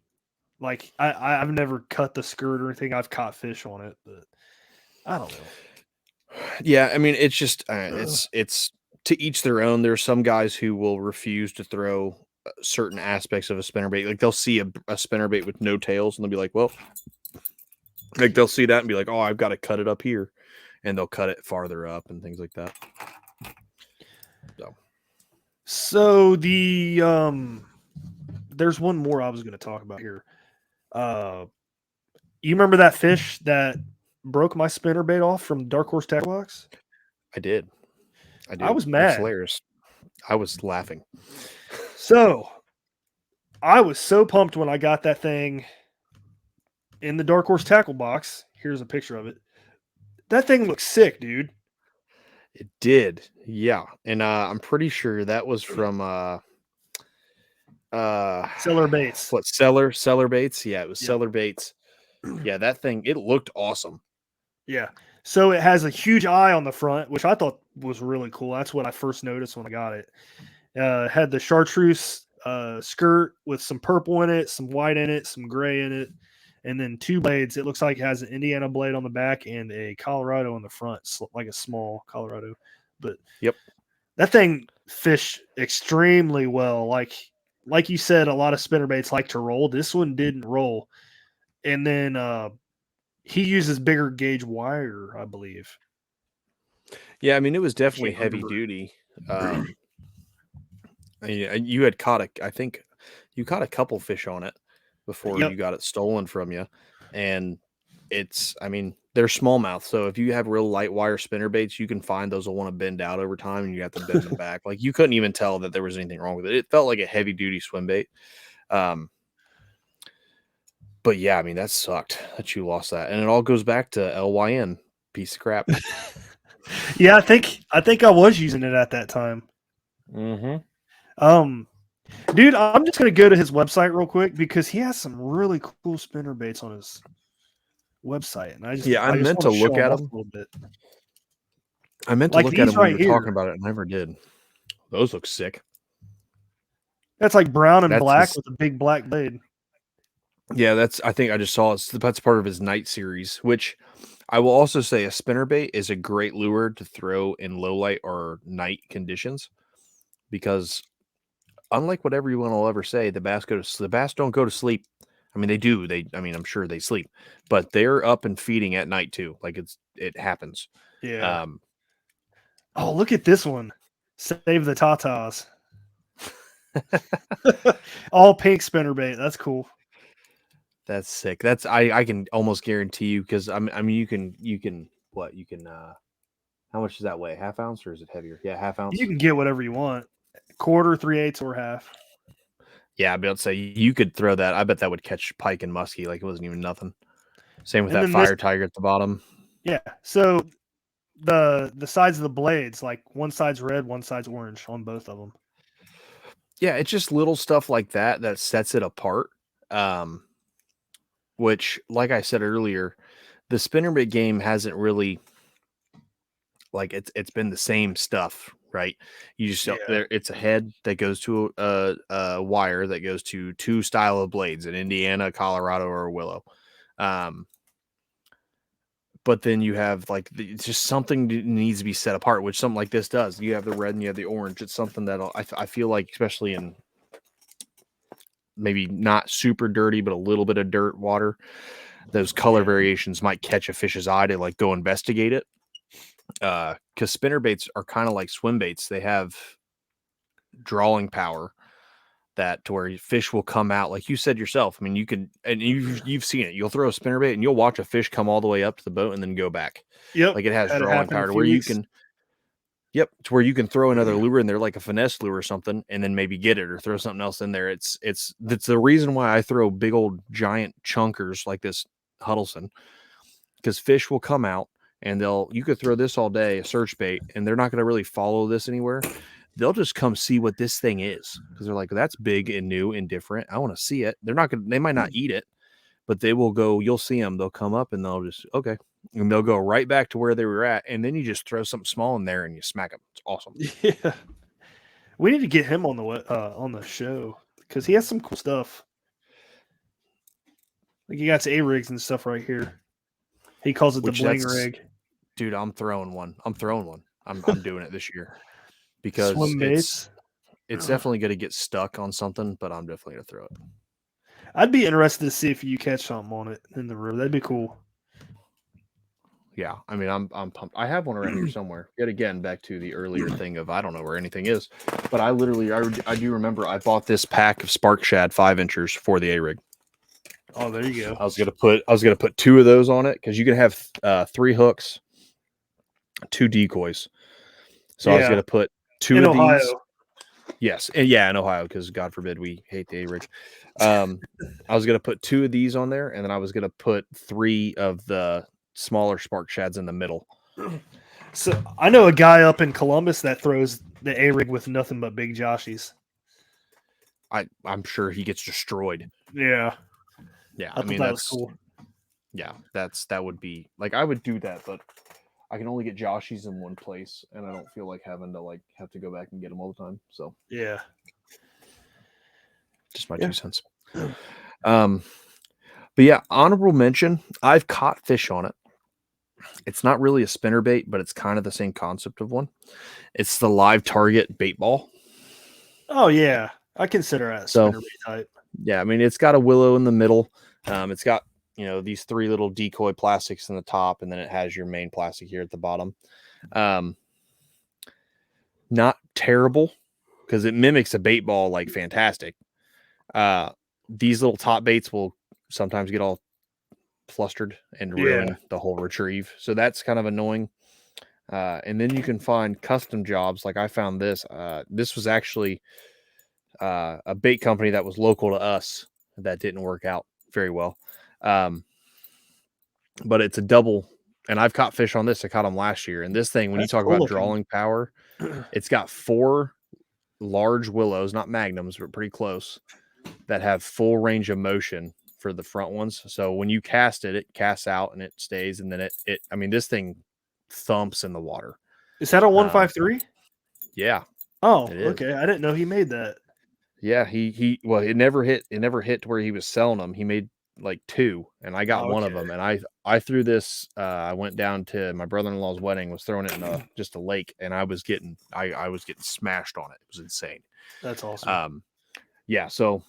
Like I've never cut the skirt or anything. I've caught fish on it, but I don't know. Yeah, I mean, it's just it's to each their own. There's some guys who will refuse to throw certain aspects of a spinnerbait. Like they'll see a spinnerbait with no tails, and they'll be like, "Well," like they'll see that and be like, "Oh, I've got to cut it up here," and they'll cut it farther up and things like that. So the there's one more I was going to talk about here. You remember that fish that broke my spinnerbait off from Dark Horse Tackle Box? I did. I was mad. Hilarious. I was laughing. So I was so pumped when I got that thing in the Dark Horse Tackle Box. Here's a picture of it. That thing looks sick, dude. It did. Yeah. And I'm pretty sure that was from Cellar Baits. What, Cellar Baits? Yeah, it was Cellar Baits. Yeah, that thing, it looked awesome. Yeah. So it has a huge eye on the front, which I thought was really cool. That's what I first noticed when I got it. Had the chartreuse skirt with some purple in it, some white in it, some gray in it, and then two blades. It looks like it has an Indiana blade on the back and a Colorado on the front, like a small Colorado. But yep, that thing fished extremely well. Like you said, a lot of spinnerbaits like to roll. This one didn't roll. And then he uses bigger gauge wire, I believe. Yeah, I mean, it was definitely heavy duty. You had caught I think you caught a couple fish on it before you got it stolen from you. And I mean, they're smallmouth. So if you have real light wire spinnerbaits, you can find those will want to bend out over time and you have to bend them back. Like you couldn't even tell that there was anything wrong with it. It felt like a heavy duty swim bait. But yeah, I mean, that sucked that you lost that. And it all goes back to LYN, piece of crap. Yeah, I think I was using it at that time. Mm-hmm. Dude, I'm just gonna go to his website real quick because he has some really cool spinnerbaits on his website, and I meant to look at them a little bit. I meant to look at them when you were talking about it. I never did. Those look sick. That's like brown and black with a big black blade. Yeah, I think I just saw it. That's part of his night series, which I will also say a spinnerbait is a great lure to throw in low light or night conditions because unlike what everyone will ever say, the bass don't go to sleep. I mean, they do. I'm sure they sleep, but they're up and feeding at night too. Like it happens. Yeah. Oh, look at this one. Save the Tatas. All pink spinnerbait. That's cool. That's sick. I can almost guarantee you because I mean you can how much does that weigh? Half ounce or is it heavier? Yeah, half ounce. You can get whatever you want. Quarter, 3/8, or half. Yeah, I'd be able to say you could throw that. I bet that would catch pike and muskie like it wasn't even nothing. Same with that fire tiger at the bottom. Yeah. So the sides of the blades, like one side's red, one side's orange on both of them. Yeah, it's just little stuff like that sets it apart. Which, like I said earlier, the spinnerbait game hasn't really Like it's been the same stuff, right? You just there. It's a head that goes to a wire that goes to 2 style of blades in Indiana, Colorado, or Willow. But then you have like it's just something that needs to be set apart, which something like this does. You have the red and you have the orange. It's something that I feel like, especially in maybe not super dirty, but a little bit of dirt water, those color variations might catch a fish's eye to like go investigate it. Because spinnerbaits are kind of like swim baits. They have drawing power that to where fish will come out, like you said yourself. I mean, you can, and you've seen it. You'll throw a spinnerbait and you'll watch a fish come all the way up to the boat and then go back. Yep. Like it has drawing power to where you can. Yep, to where you can throw another lure in there, like a finesse lure or something, and then maybe get it or throw something else in there. That's the reason why I throw big old giant chunkers like this Huddleston, because fish will come out and you could throw this all day, a search bait, and they're not going to really follow this anywhere. They'll just come see what this thing is because they're like, that's big and new and different. I want to see it. They might not eat it, but they will go, you'll see them. They'll come up and they'll just, okay. And they'll go right back to where they were at. And then you just throw something small in there and you smack them. It's awesome. Yeah. We need to get him on the show because he has some cool stuff. Like he got A-rigs and stuff right here. He calls it the bling rig. Dude, I'm throwing one. I'm doing it this year. Because it's definitely going to get stuck on something, but I'm definitely going to throw it. I'd be interested to see if you catch something on it in the river. That'd be cool. Yeah, I mean, I'm pumped. I have one around here somewhere. Yet again, back to the earlier thing of I don't know where anything is, but I do remember I bought this pack of Spark Shad 5-inchers for the A-rig. Oh, there you go. I was gonna put 2 of those on it because you can have 3 hooks, 2 decoys. So I was gonna put 2 in of Ohio. These. Yes, and in Ohio, because God forbid we hate the A-rig. I was gonna put 2 of these on there, and then I was gonna put 3 of the smaller Spark Shads in the middle. So I know a guy up in Columbus that throws the A-rig with nothing but big Joshies. I'm sure he gets destroyed. Yeah. Yeah. I mean, that was cool. Yeah, that would be like I would do that, but I can only get Joshies in one place, and I don't feel like having to have to go back and get them all the time. So yeah. Just my 2 cents. But yeah, honorable mention. I've caught fish on it. It's not really a spinnerbait, but it's kind of the same concept of one. It's the live target bait ball. Oh yeah, I consider that a spinnerbait type. Yeah, I mean it's got a willow in the middle. It's got these 3 little decoy plastics in the top, and then it has your main plastic here at the bottom. Not terrible because it mimics a bait ball like fantastic. These little top baits will sometimes get all flustered and ruin the whole retrieve. So that's kind of annoying. And then you can find custom jobs. Like I found this. This was actually a bait company that was local to us that didn't work out very well. But it's a double, and I've caught fish on this. I caught them last year. And this thing, when you talk about drawing power, it's got 4 large willows, not magnums, but pretty close, that have full range of motion for the front ones. So when you cast it, it casts out and it stays. And then I mean, this thing thumps in the water. Is that a 153? Yeah. Oh, okay. I didn't know he made that. Yeah. Well, it never hit to where he was selling them. He made like 2, and I got one of them. And I threw this. I went down to my brother-in-law's wedding, was throwing it in just a lake, and I was getting smashed on it. It was insane. That's awesome. Yeah. So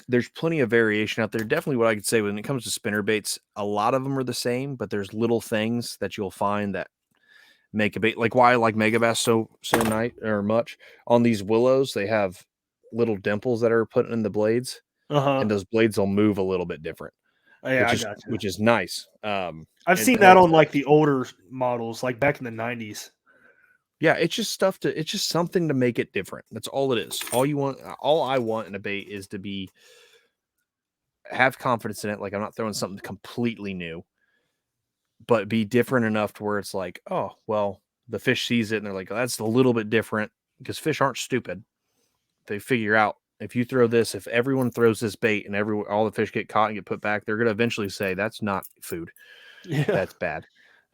there's plenty of variation out there. Definitely what I could say when it comes to spinnerbaits, a lot of them are the same, but there's little things that you'll find that make a bait. Like why I like Megabass so much on these willows, they have little dimples that are put in the blades, and those blades will move a little bit different. Oh, yeah, which is nice. I've seen that on like the older models, like back in the 90s. Yeah, it's just something to make it different. That's all it is. All I want in a bait is to have confidence in it. Like I'm not throwing something completely new, but be different enough to where it's like, oh, well, the fish sees it and they're like, oh, that's a little bit different, because fish aren't stupid. They figure out if you throw this, if everyone throws this bait and all the fish get caught and get put back, they're going to eventually say that's not food. Yeah. That's bad.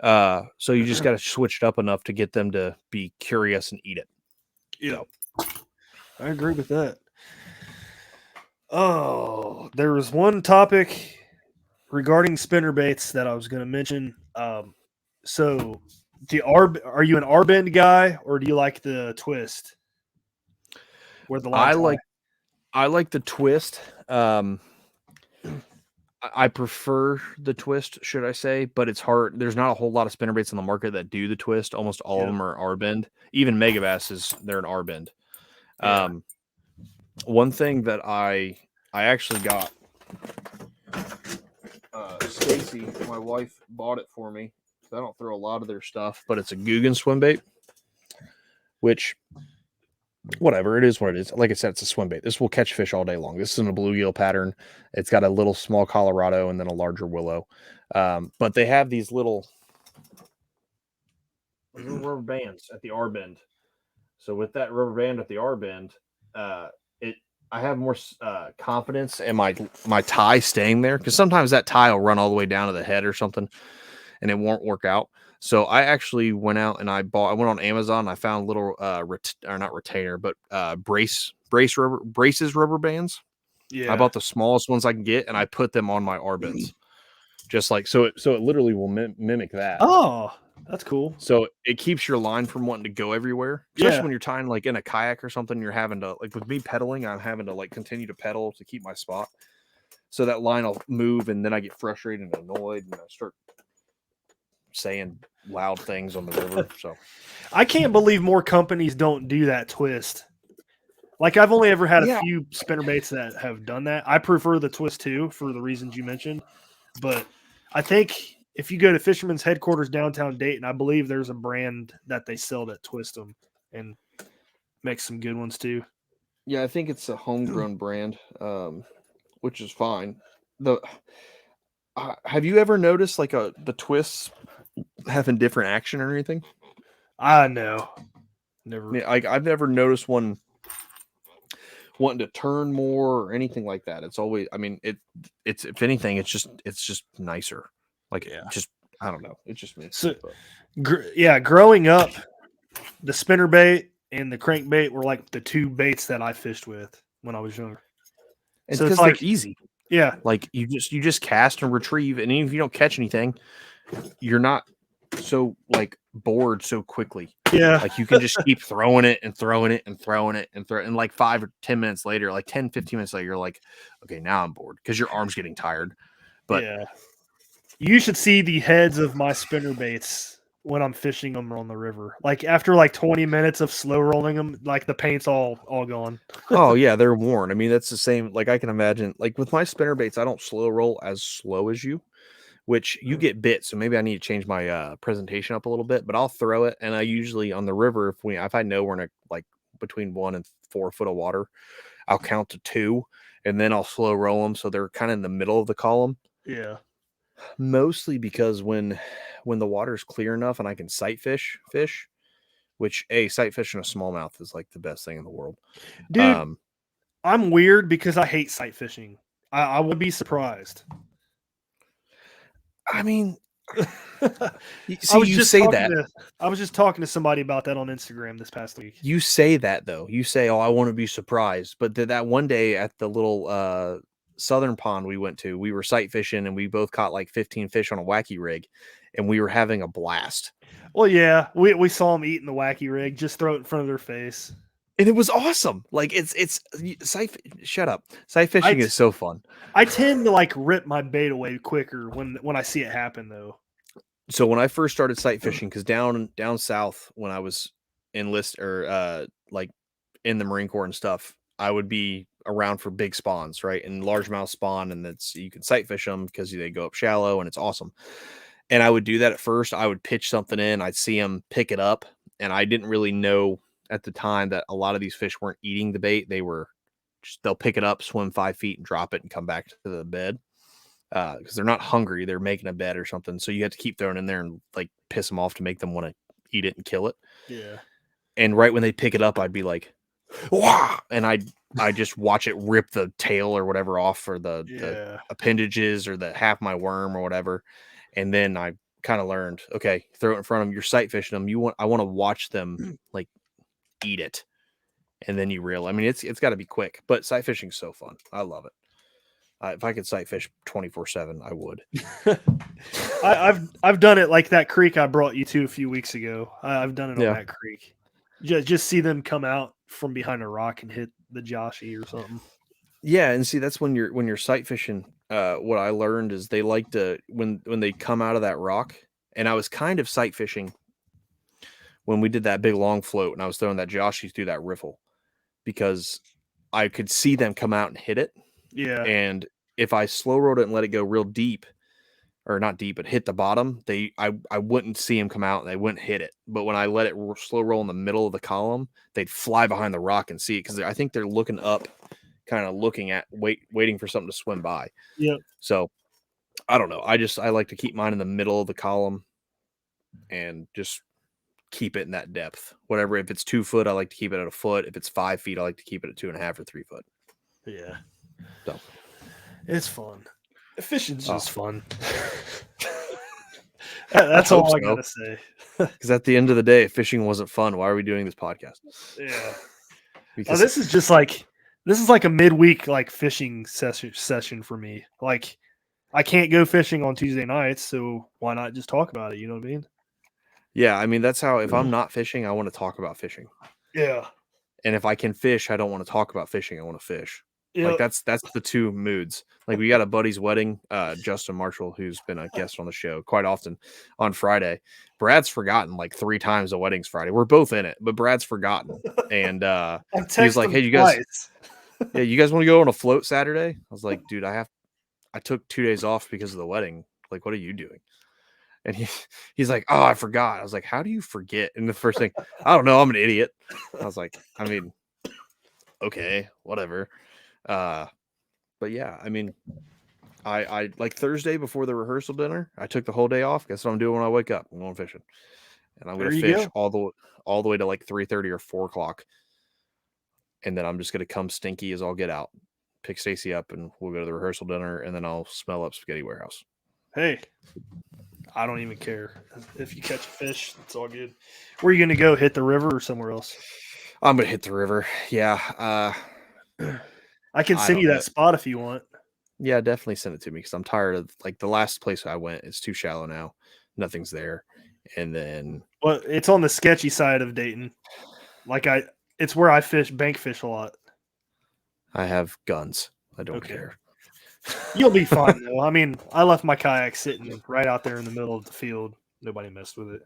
So you just got to switch it up enough to get them to be curious and eat it. Yeah, I agree with that. Oh, there was one topic regarding spinnerbaits that I was going to mention. So, are you an R-bend guy or do you like the twist? Where the line I like the twist. I prefer the twist, should I say, but it's hard. There's not a whole lot of spinnerbaits on the market that do the twist. Almost all of them are R-bend. Even Megabass they're an R-bend. Yeah. One thing that I actually got, Stacy, my wife, bought it for me. I don't throw a lot of their stuff, but it's a Guggen swim bait, which, whatever, it is what it is. Like I said, it's a swim bait. This will catch fish all day long. This is in a bluegill pattern. It's got a little small Colorado and then a larger willow. But they have these little rubber bands at the R bend. So with that rubber band at the R bend, I have more confidence in my tie staying there, because sometimes that tie will run all the way down to the head or something, and it won't work out. So I actually went out and I went on Amazon. And I found little not retainer, but braces rubber bands. Yeah, I bought the smallest ones I can get, and I put them on my R bends, just like so. It literally will mimic that. Oh, that's cool. So it keeps your line from wanting to go everywhere, especially Yeah. when you're tying like in a kayak or something. You're having to, like with me pedaling, I'm having to like continue to pedal to keep my spot. So that line will move, and then I get frustrated and annoyed, and I start saying loud things on the river. So I can't believe more companies don't do that twist. Like, I've only ever had a few spinnerbaits that have done that. I prefer the twist too, for the reasons you mentioned. But I think if you go to Fisherman's Headquarters downtown Dayton, I believe there's a brand that they sell that twist them and make some good ones too. yeah, I think it's a homegrown brand, which is fine. Have you ever noticed like the twists having different action or anything? I know. Never. Yeah, I've never noticed one wanting to turn more or anything like that. It's always, I mean, it's if anything, it's just nicer. Like, just, I don't know. It's just me. So, growing up, the spinnerbait and the crankbait were like the two baits that I fished with when I was younger. And so because it's like they're easy. Yeah. Like you just cast and retrieve, and even if you don't catch anything, you're not so like bored so quickly. Yeah. Like you can just keep throwing it and throwing it and throwing it and like 5 or 10 minutes later, like 10, 15 minutes later, you're like, okay, now I'm bored, because your arm's getting tired. But yeah, you should see the heads of my spinnerbaits when I'm fishing them on the river. Like after like 20 minutes of slow rolling them, like the paint's all gone. Oh yeah, they're worn. I mean, that's the same. Like I can imagine, like with my spinnerbaits, I don't slow roll as slow as you, which you get bit. So maybe I need to change my presentation up a little bit. But I'll throw it, and I usually on the river, if I know we're in a like between 1 and 4 foot of water, I'll count to 2, and then I'll slow roll them so they're kind of in the middle of the column. Yeah. Mostly because when the water's clear enough and I can sight fish, which sight fishing a smallmouth is like the best thing in the world. Dude, I'm weird because I hate sight fishing. I would be surprised. I mean, I was just talking to somebody about that on Instagram this past week. You say that though. You say, "Oh, I want to be surprised." But that one day at the little southern pond we went to, we were sight fishing, and we both caught like 15 fish on a wacky rig, and we were having a blast. Well, yeah, we saw them eating the wacky rig, just throw it in front of their face. And it was awesome. Like shut up. Sight fishing is so fun. I tend to like rip my bait away quicker when I see it happen though. So when I first started sight fishing, because down south when I was like in the Marine Corps and stuff, I would be around for big spawns, right? And largemouth spawn, and you can sight fish them because they go up shallow, and it's awesome. And I would do that at first. I would pitch something in, I'd see them pick it up, and I didn't really know at the time that a lot of these fish weren't eating the bait. They'll pick it up, swim 5 feet, and drop it and come back to the bed. Because they're not hungry, they're making a bed or something. So you have to keep throwing in there and like piss them off to make them want to eat it and kill it. Yeah. And right when they pick it up, I'd be like, "Wah!" And I just watch it rip the tail or whatever off, or the appendages or the half my worm or whatever. And then I kind of learned, okay, throw it in front of them, you're sight fishing them. I want to watch them like eat it. And then you reel. I mean, it's got to be quick, but sight fishing is so fun. I love it. If I could sight fish 24/7, I would. I've done it like that creek I brought you to a few weeks ago. I've done it on that creek. Just see them come out from behind a rock and hit the Joshy or something. Yeah, and see, that's when you're sight fishing. What I learned is they like to when they come out of that rock, and I was kind of sight fishing when we did that big long float, and I was throwing that Joshy through that riffle because I could see them come out and hit it. Yeah. And if I slow rolled it and let it go real deep, or not deep, but hit the bottom, I wouldn't see them come out and they wouldn't hit it. But when I let it slow roll in the middle of the column, they'd fly behind the rock and see it because I think they're looking up, kind of looking at waiting for something to swim by. Yeah. So I don't know. I like to keep mine in the middle of the column and just keep it in that depth. Whatever. If it's 2 foot, I like to keep it at a foot. If it's 5 feet, I like to keep it at 2.5 or 3 foot. Yeah. So it's fun. Fishing's just fun. That's all I gotta say. Because at the end of the day, if fishing wasn't fun, why are we doing this podcast? Yeah. Because this is like a midweek like fishing session for me. Like I can't go fishing on Tuesday nights, so why not just talk about it? You know what I mean? Yeah, I mean that's how. If I'm not fishing, I want to talk about fishing. Yeah. And if I can fish, I don't want to talk about fishing. I want to fish. Yep. Like that's the two moods. Like we got a buddy's wedding, Justin Marshall, who's been a guest on the show quite often on Friday. Brad's forgotten like 3 times the wedding's Friday. We're both in it, but Brad's forgotten. And he's like, "Hey, you guys, you guys want to go on a float Saturday?" I was like, "Dude, I took 2 days off because of the wedding. Like, what are you doing?" And he's like, "Oh, I forgot." I was like, "How do you forget?" And the first thing, I don't know, I'm an idiot. I was like, I mean, okay, whatever. But yeah, I mean, I like Thursday before the rehearsal dinner, I took the whole day off. Guess what I'm doing when I wake up? I'm going fishing, and I'm going to fish all the way to like 3:30 or 4 o'clock, and then I'm just going to come stinky as I'll get out, pick Stacy up, and we'll go to the rehearsal dinner, and then I'll smell up Spaghetti Warehouse. Hey, I don't even care if you catch a fish. It's all good. Where are you going to go? Hit the river or somewhere else? I'm going to hit the river. Yeah. I can send you that spot if you want. Yeah, definitely send it to me because I'm tired of like the last place I went is too shallow now. Nothing's there. And then it's on the sketchy side of Dayton. Like it's where I bank fish a lot. I have guns. I don't care. You'll be fine though. I mean, I left my kayak sitting right out there in the middle of the field. Nobody messed with it.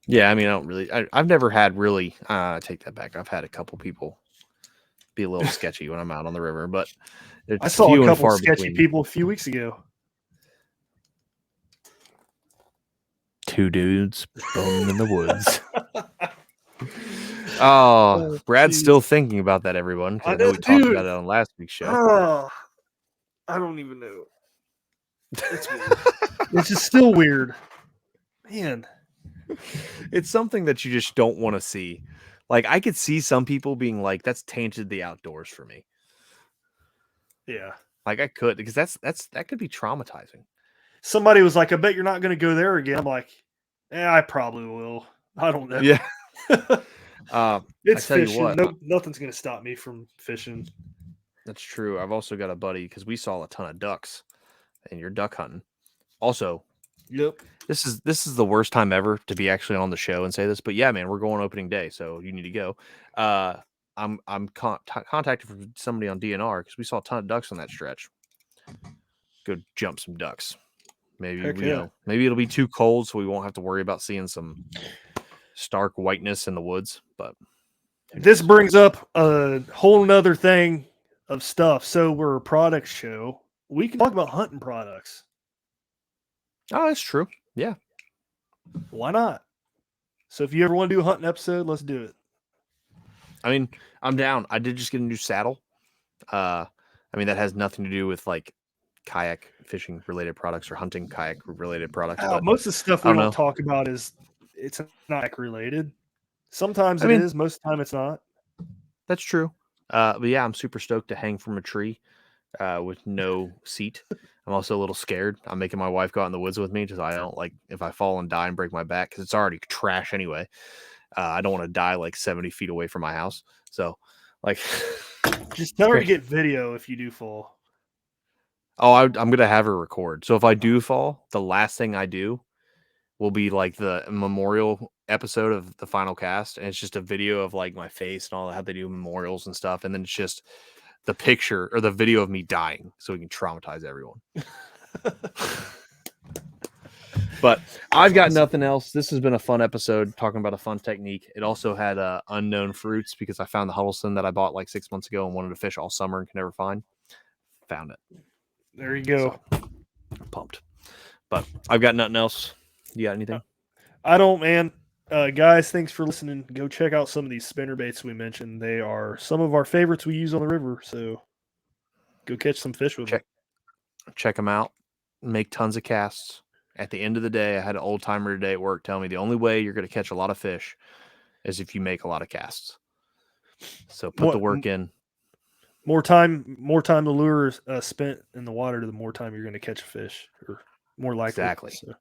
Yeah, I mean, I've never had really take that back. I've had a couple people be a little sketchy when I'm out on the river, but I saw a couple sketchy people a few weeks ago. 2 dudes boning in the woods. Oh, Brad's still thinking about that, everyone. I know we talked about it on last week's show. I don't even know. It's weird. It's just still weird. Man. It's something that you just don't want to see. Like, I could see some people being like, that's tainted the outdoors for me. Yeah. Like, I could, because that could be traumatizing. Somebody was like, I bet you're not going to go there again. I'm like, I probably will. I don't know. Yeah. It's fishing. Nothing's going to stop me from fishing. That's true. I've also got a buddy, because we saw a ton of ducks, and you're duck hunting. Also, yep. This is the worst time ever to be actually on the show and say this, but yeah, man, we're going opening day, so you need to go. I'm contacted from somebody on DNR because we saw a ton of ducks on that stretch. Go jump some ducks. Maybe maybe it'll be too cold, so we won't have to worry about seeing some stark whiteness in the woods. But this brings up a whole nother thing of stuff. So we're a product show. We can talk about hunting products. Oh, that's true. Yeah. Why not? So if you ever want to do a hunting episode, let's do it. I mean, I'm down. I did just get a new saddle. I mean, that has nothing to do with like kayak fishing related products or hunting kayak related products. But most of the stuff we don't talk about it's not related. Sometimes it is. Most of the time it's not. That's true. But yeah, I'm super stoked to hang from a tree with no seat. I'm also a little scared. I'm making my wife go out in the woods with me because I don't like if I fall and die and break my back because it's already trash anyway. I don't want to die like 70 feet away from my house. So, like, just tell her to get video if you do fall. Oh, I'm going to have her record. So if I do fall, the last thing I do will be like the memorial episode of the final cast. And it's just a video of like my face and all how they do memorials and stuff. And then it's just the picture or the video of me dying so we can traumatize everyone. But I've got nothing else. This has been a fun episode talking about a fun technique. It also had unknown fruits because I found the Huddleston that I bought like 6 months ago and wanted to fish all summer and can never find. Found it. There you go. So, I'm pumped. But I've got nothing else. You got anything? I don't, man. Guys, thanks for listening. Go check out some of these spinnerbaits we mentioned. They are some of our favorites we use on the river. So go catch some fish with them. Check them out. Make tons of casts. At the end of the day, I had an old timer today at work tell me the only way you're going to catch a lot of fish is if you make a lot of casts. So put the work in. More time the lure is spent in the water, the more time you're going to catch a fish, or more likely. Exactly. So,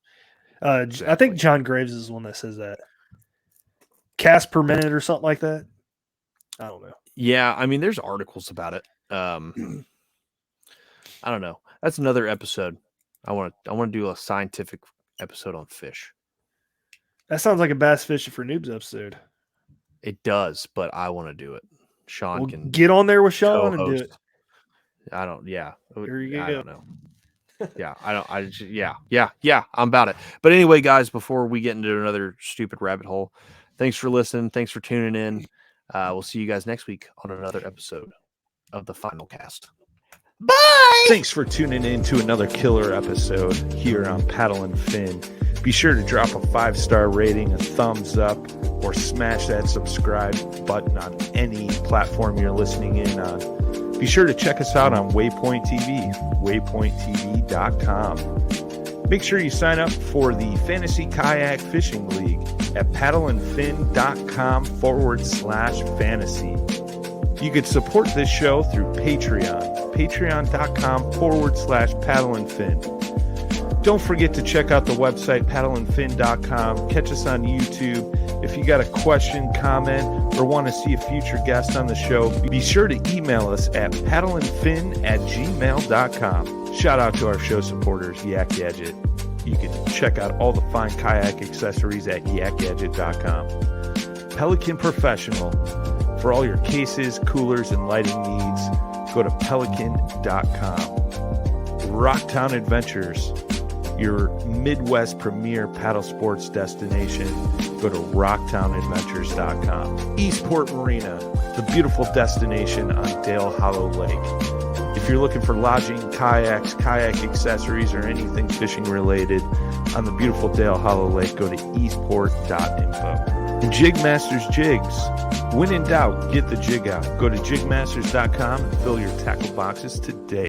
I think John Graves is the one that says that. Cast per minute or something like that. I don't know. Yeah, I mean, there's articles about it. I don't know. That's another episode. I want to do a scientific episode on fish. That sounds like a Bass Fishing for Noobs episode. It does, but I want to do it. Sean can get on there with Sean and do it. I don't. Yeah, there you go. I don't know. Yeah, I don't. I just. Yeah. I'm about it. But anyway, guys, before we get into another stupid rabbit hole, thanks for listening. Thanks for tuning in. We'll see you guys next week on another episode of the Final Cast. Bye! Thanks for tuning in to another killer episode here on Paddle and Fin. Be sure to drop a 5-star rating, a thumbs up, or smash that subscribe button on any platform you're listening in on. Be sure to check us out on Waypoint TV, waypointtv.com. Make sure you sign up for the Fantasy Kayak Fishing League at paddleandfin.com/fantasy. You could support this show through Patreon, patreon.com/paddleandfin. Don't forget to check out the website, paddleandfin.com. Catch us on YouTube. If you got a question, comment, or want to see a future guest on the show, be sure to email us at paddleandfin@gmail.com. Shout out to our show supporters, Yak Gadget. You can check out all the fine kayak accessories at yakgadget.com. Pelican Professional. For all your cases, coolers, and lighting needs, go to pelican.com. Rocktown Adventures, your Midwest premier paddle sports destination. Go to rocktownadventures.com. Eastport Marina, the beautiful destination on Dale Hollow Lake. If you're looking for lodging, kayaks, kayak accessories, or anything fishing related on the beautiful Dale Hollow Lake, go to eastport.info. And Jig Masters Jigs. When in doubt, get the jig out. Go to jigmasters.com and fill your tackle boxes today.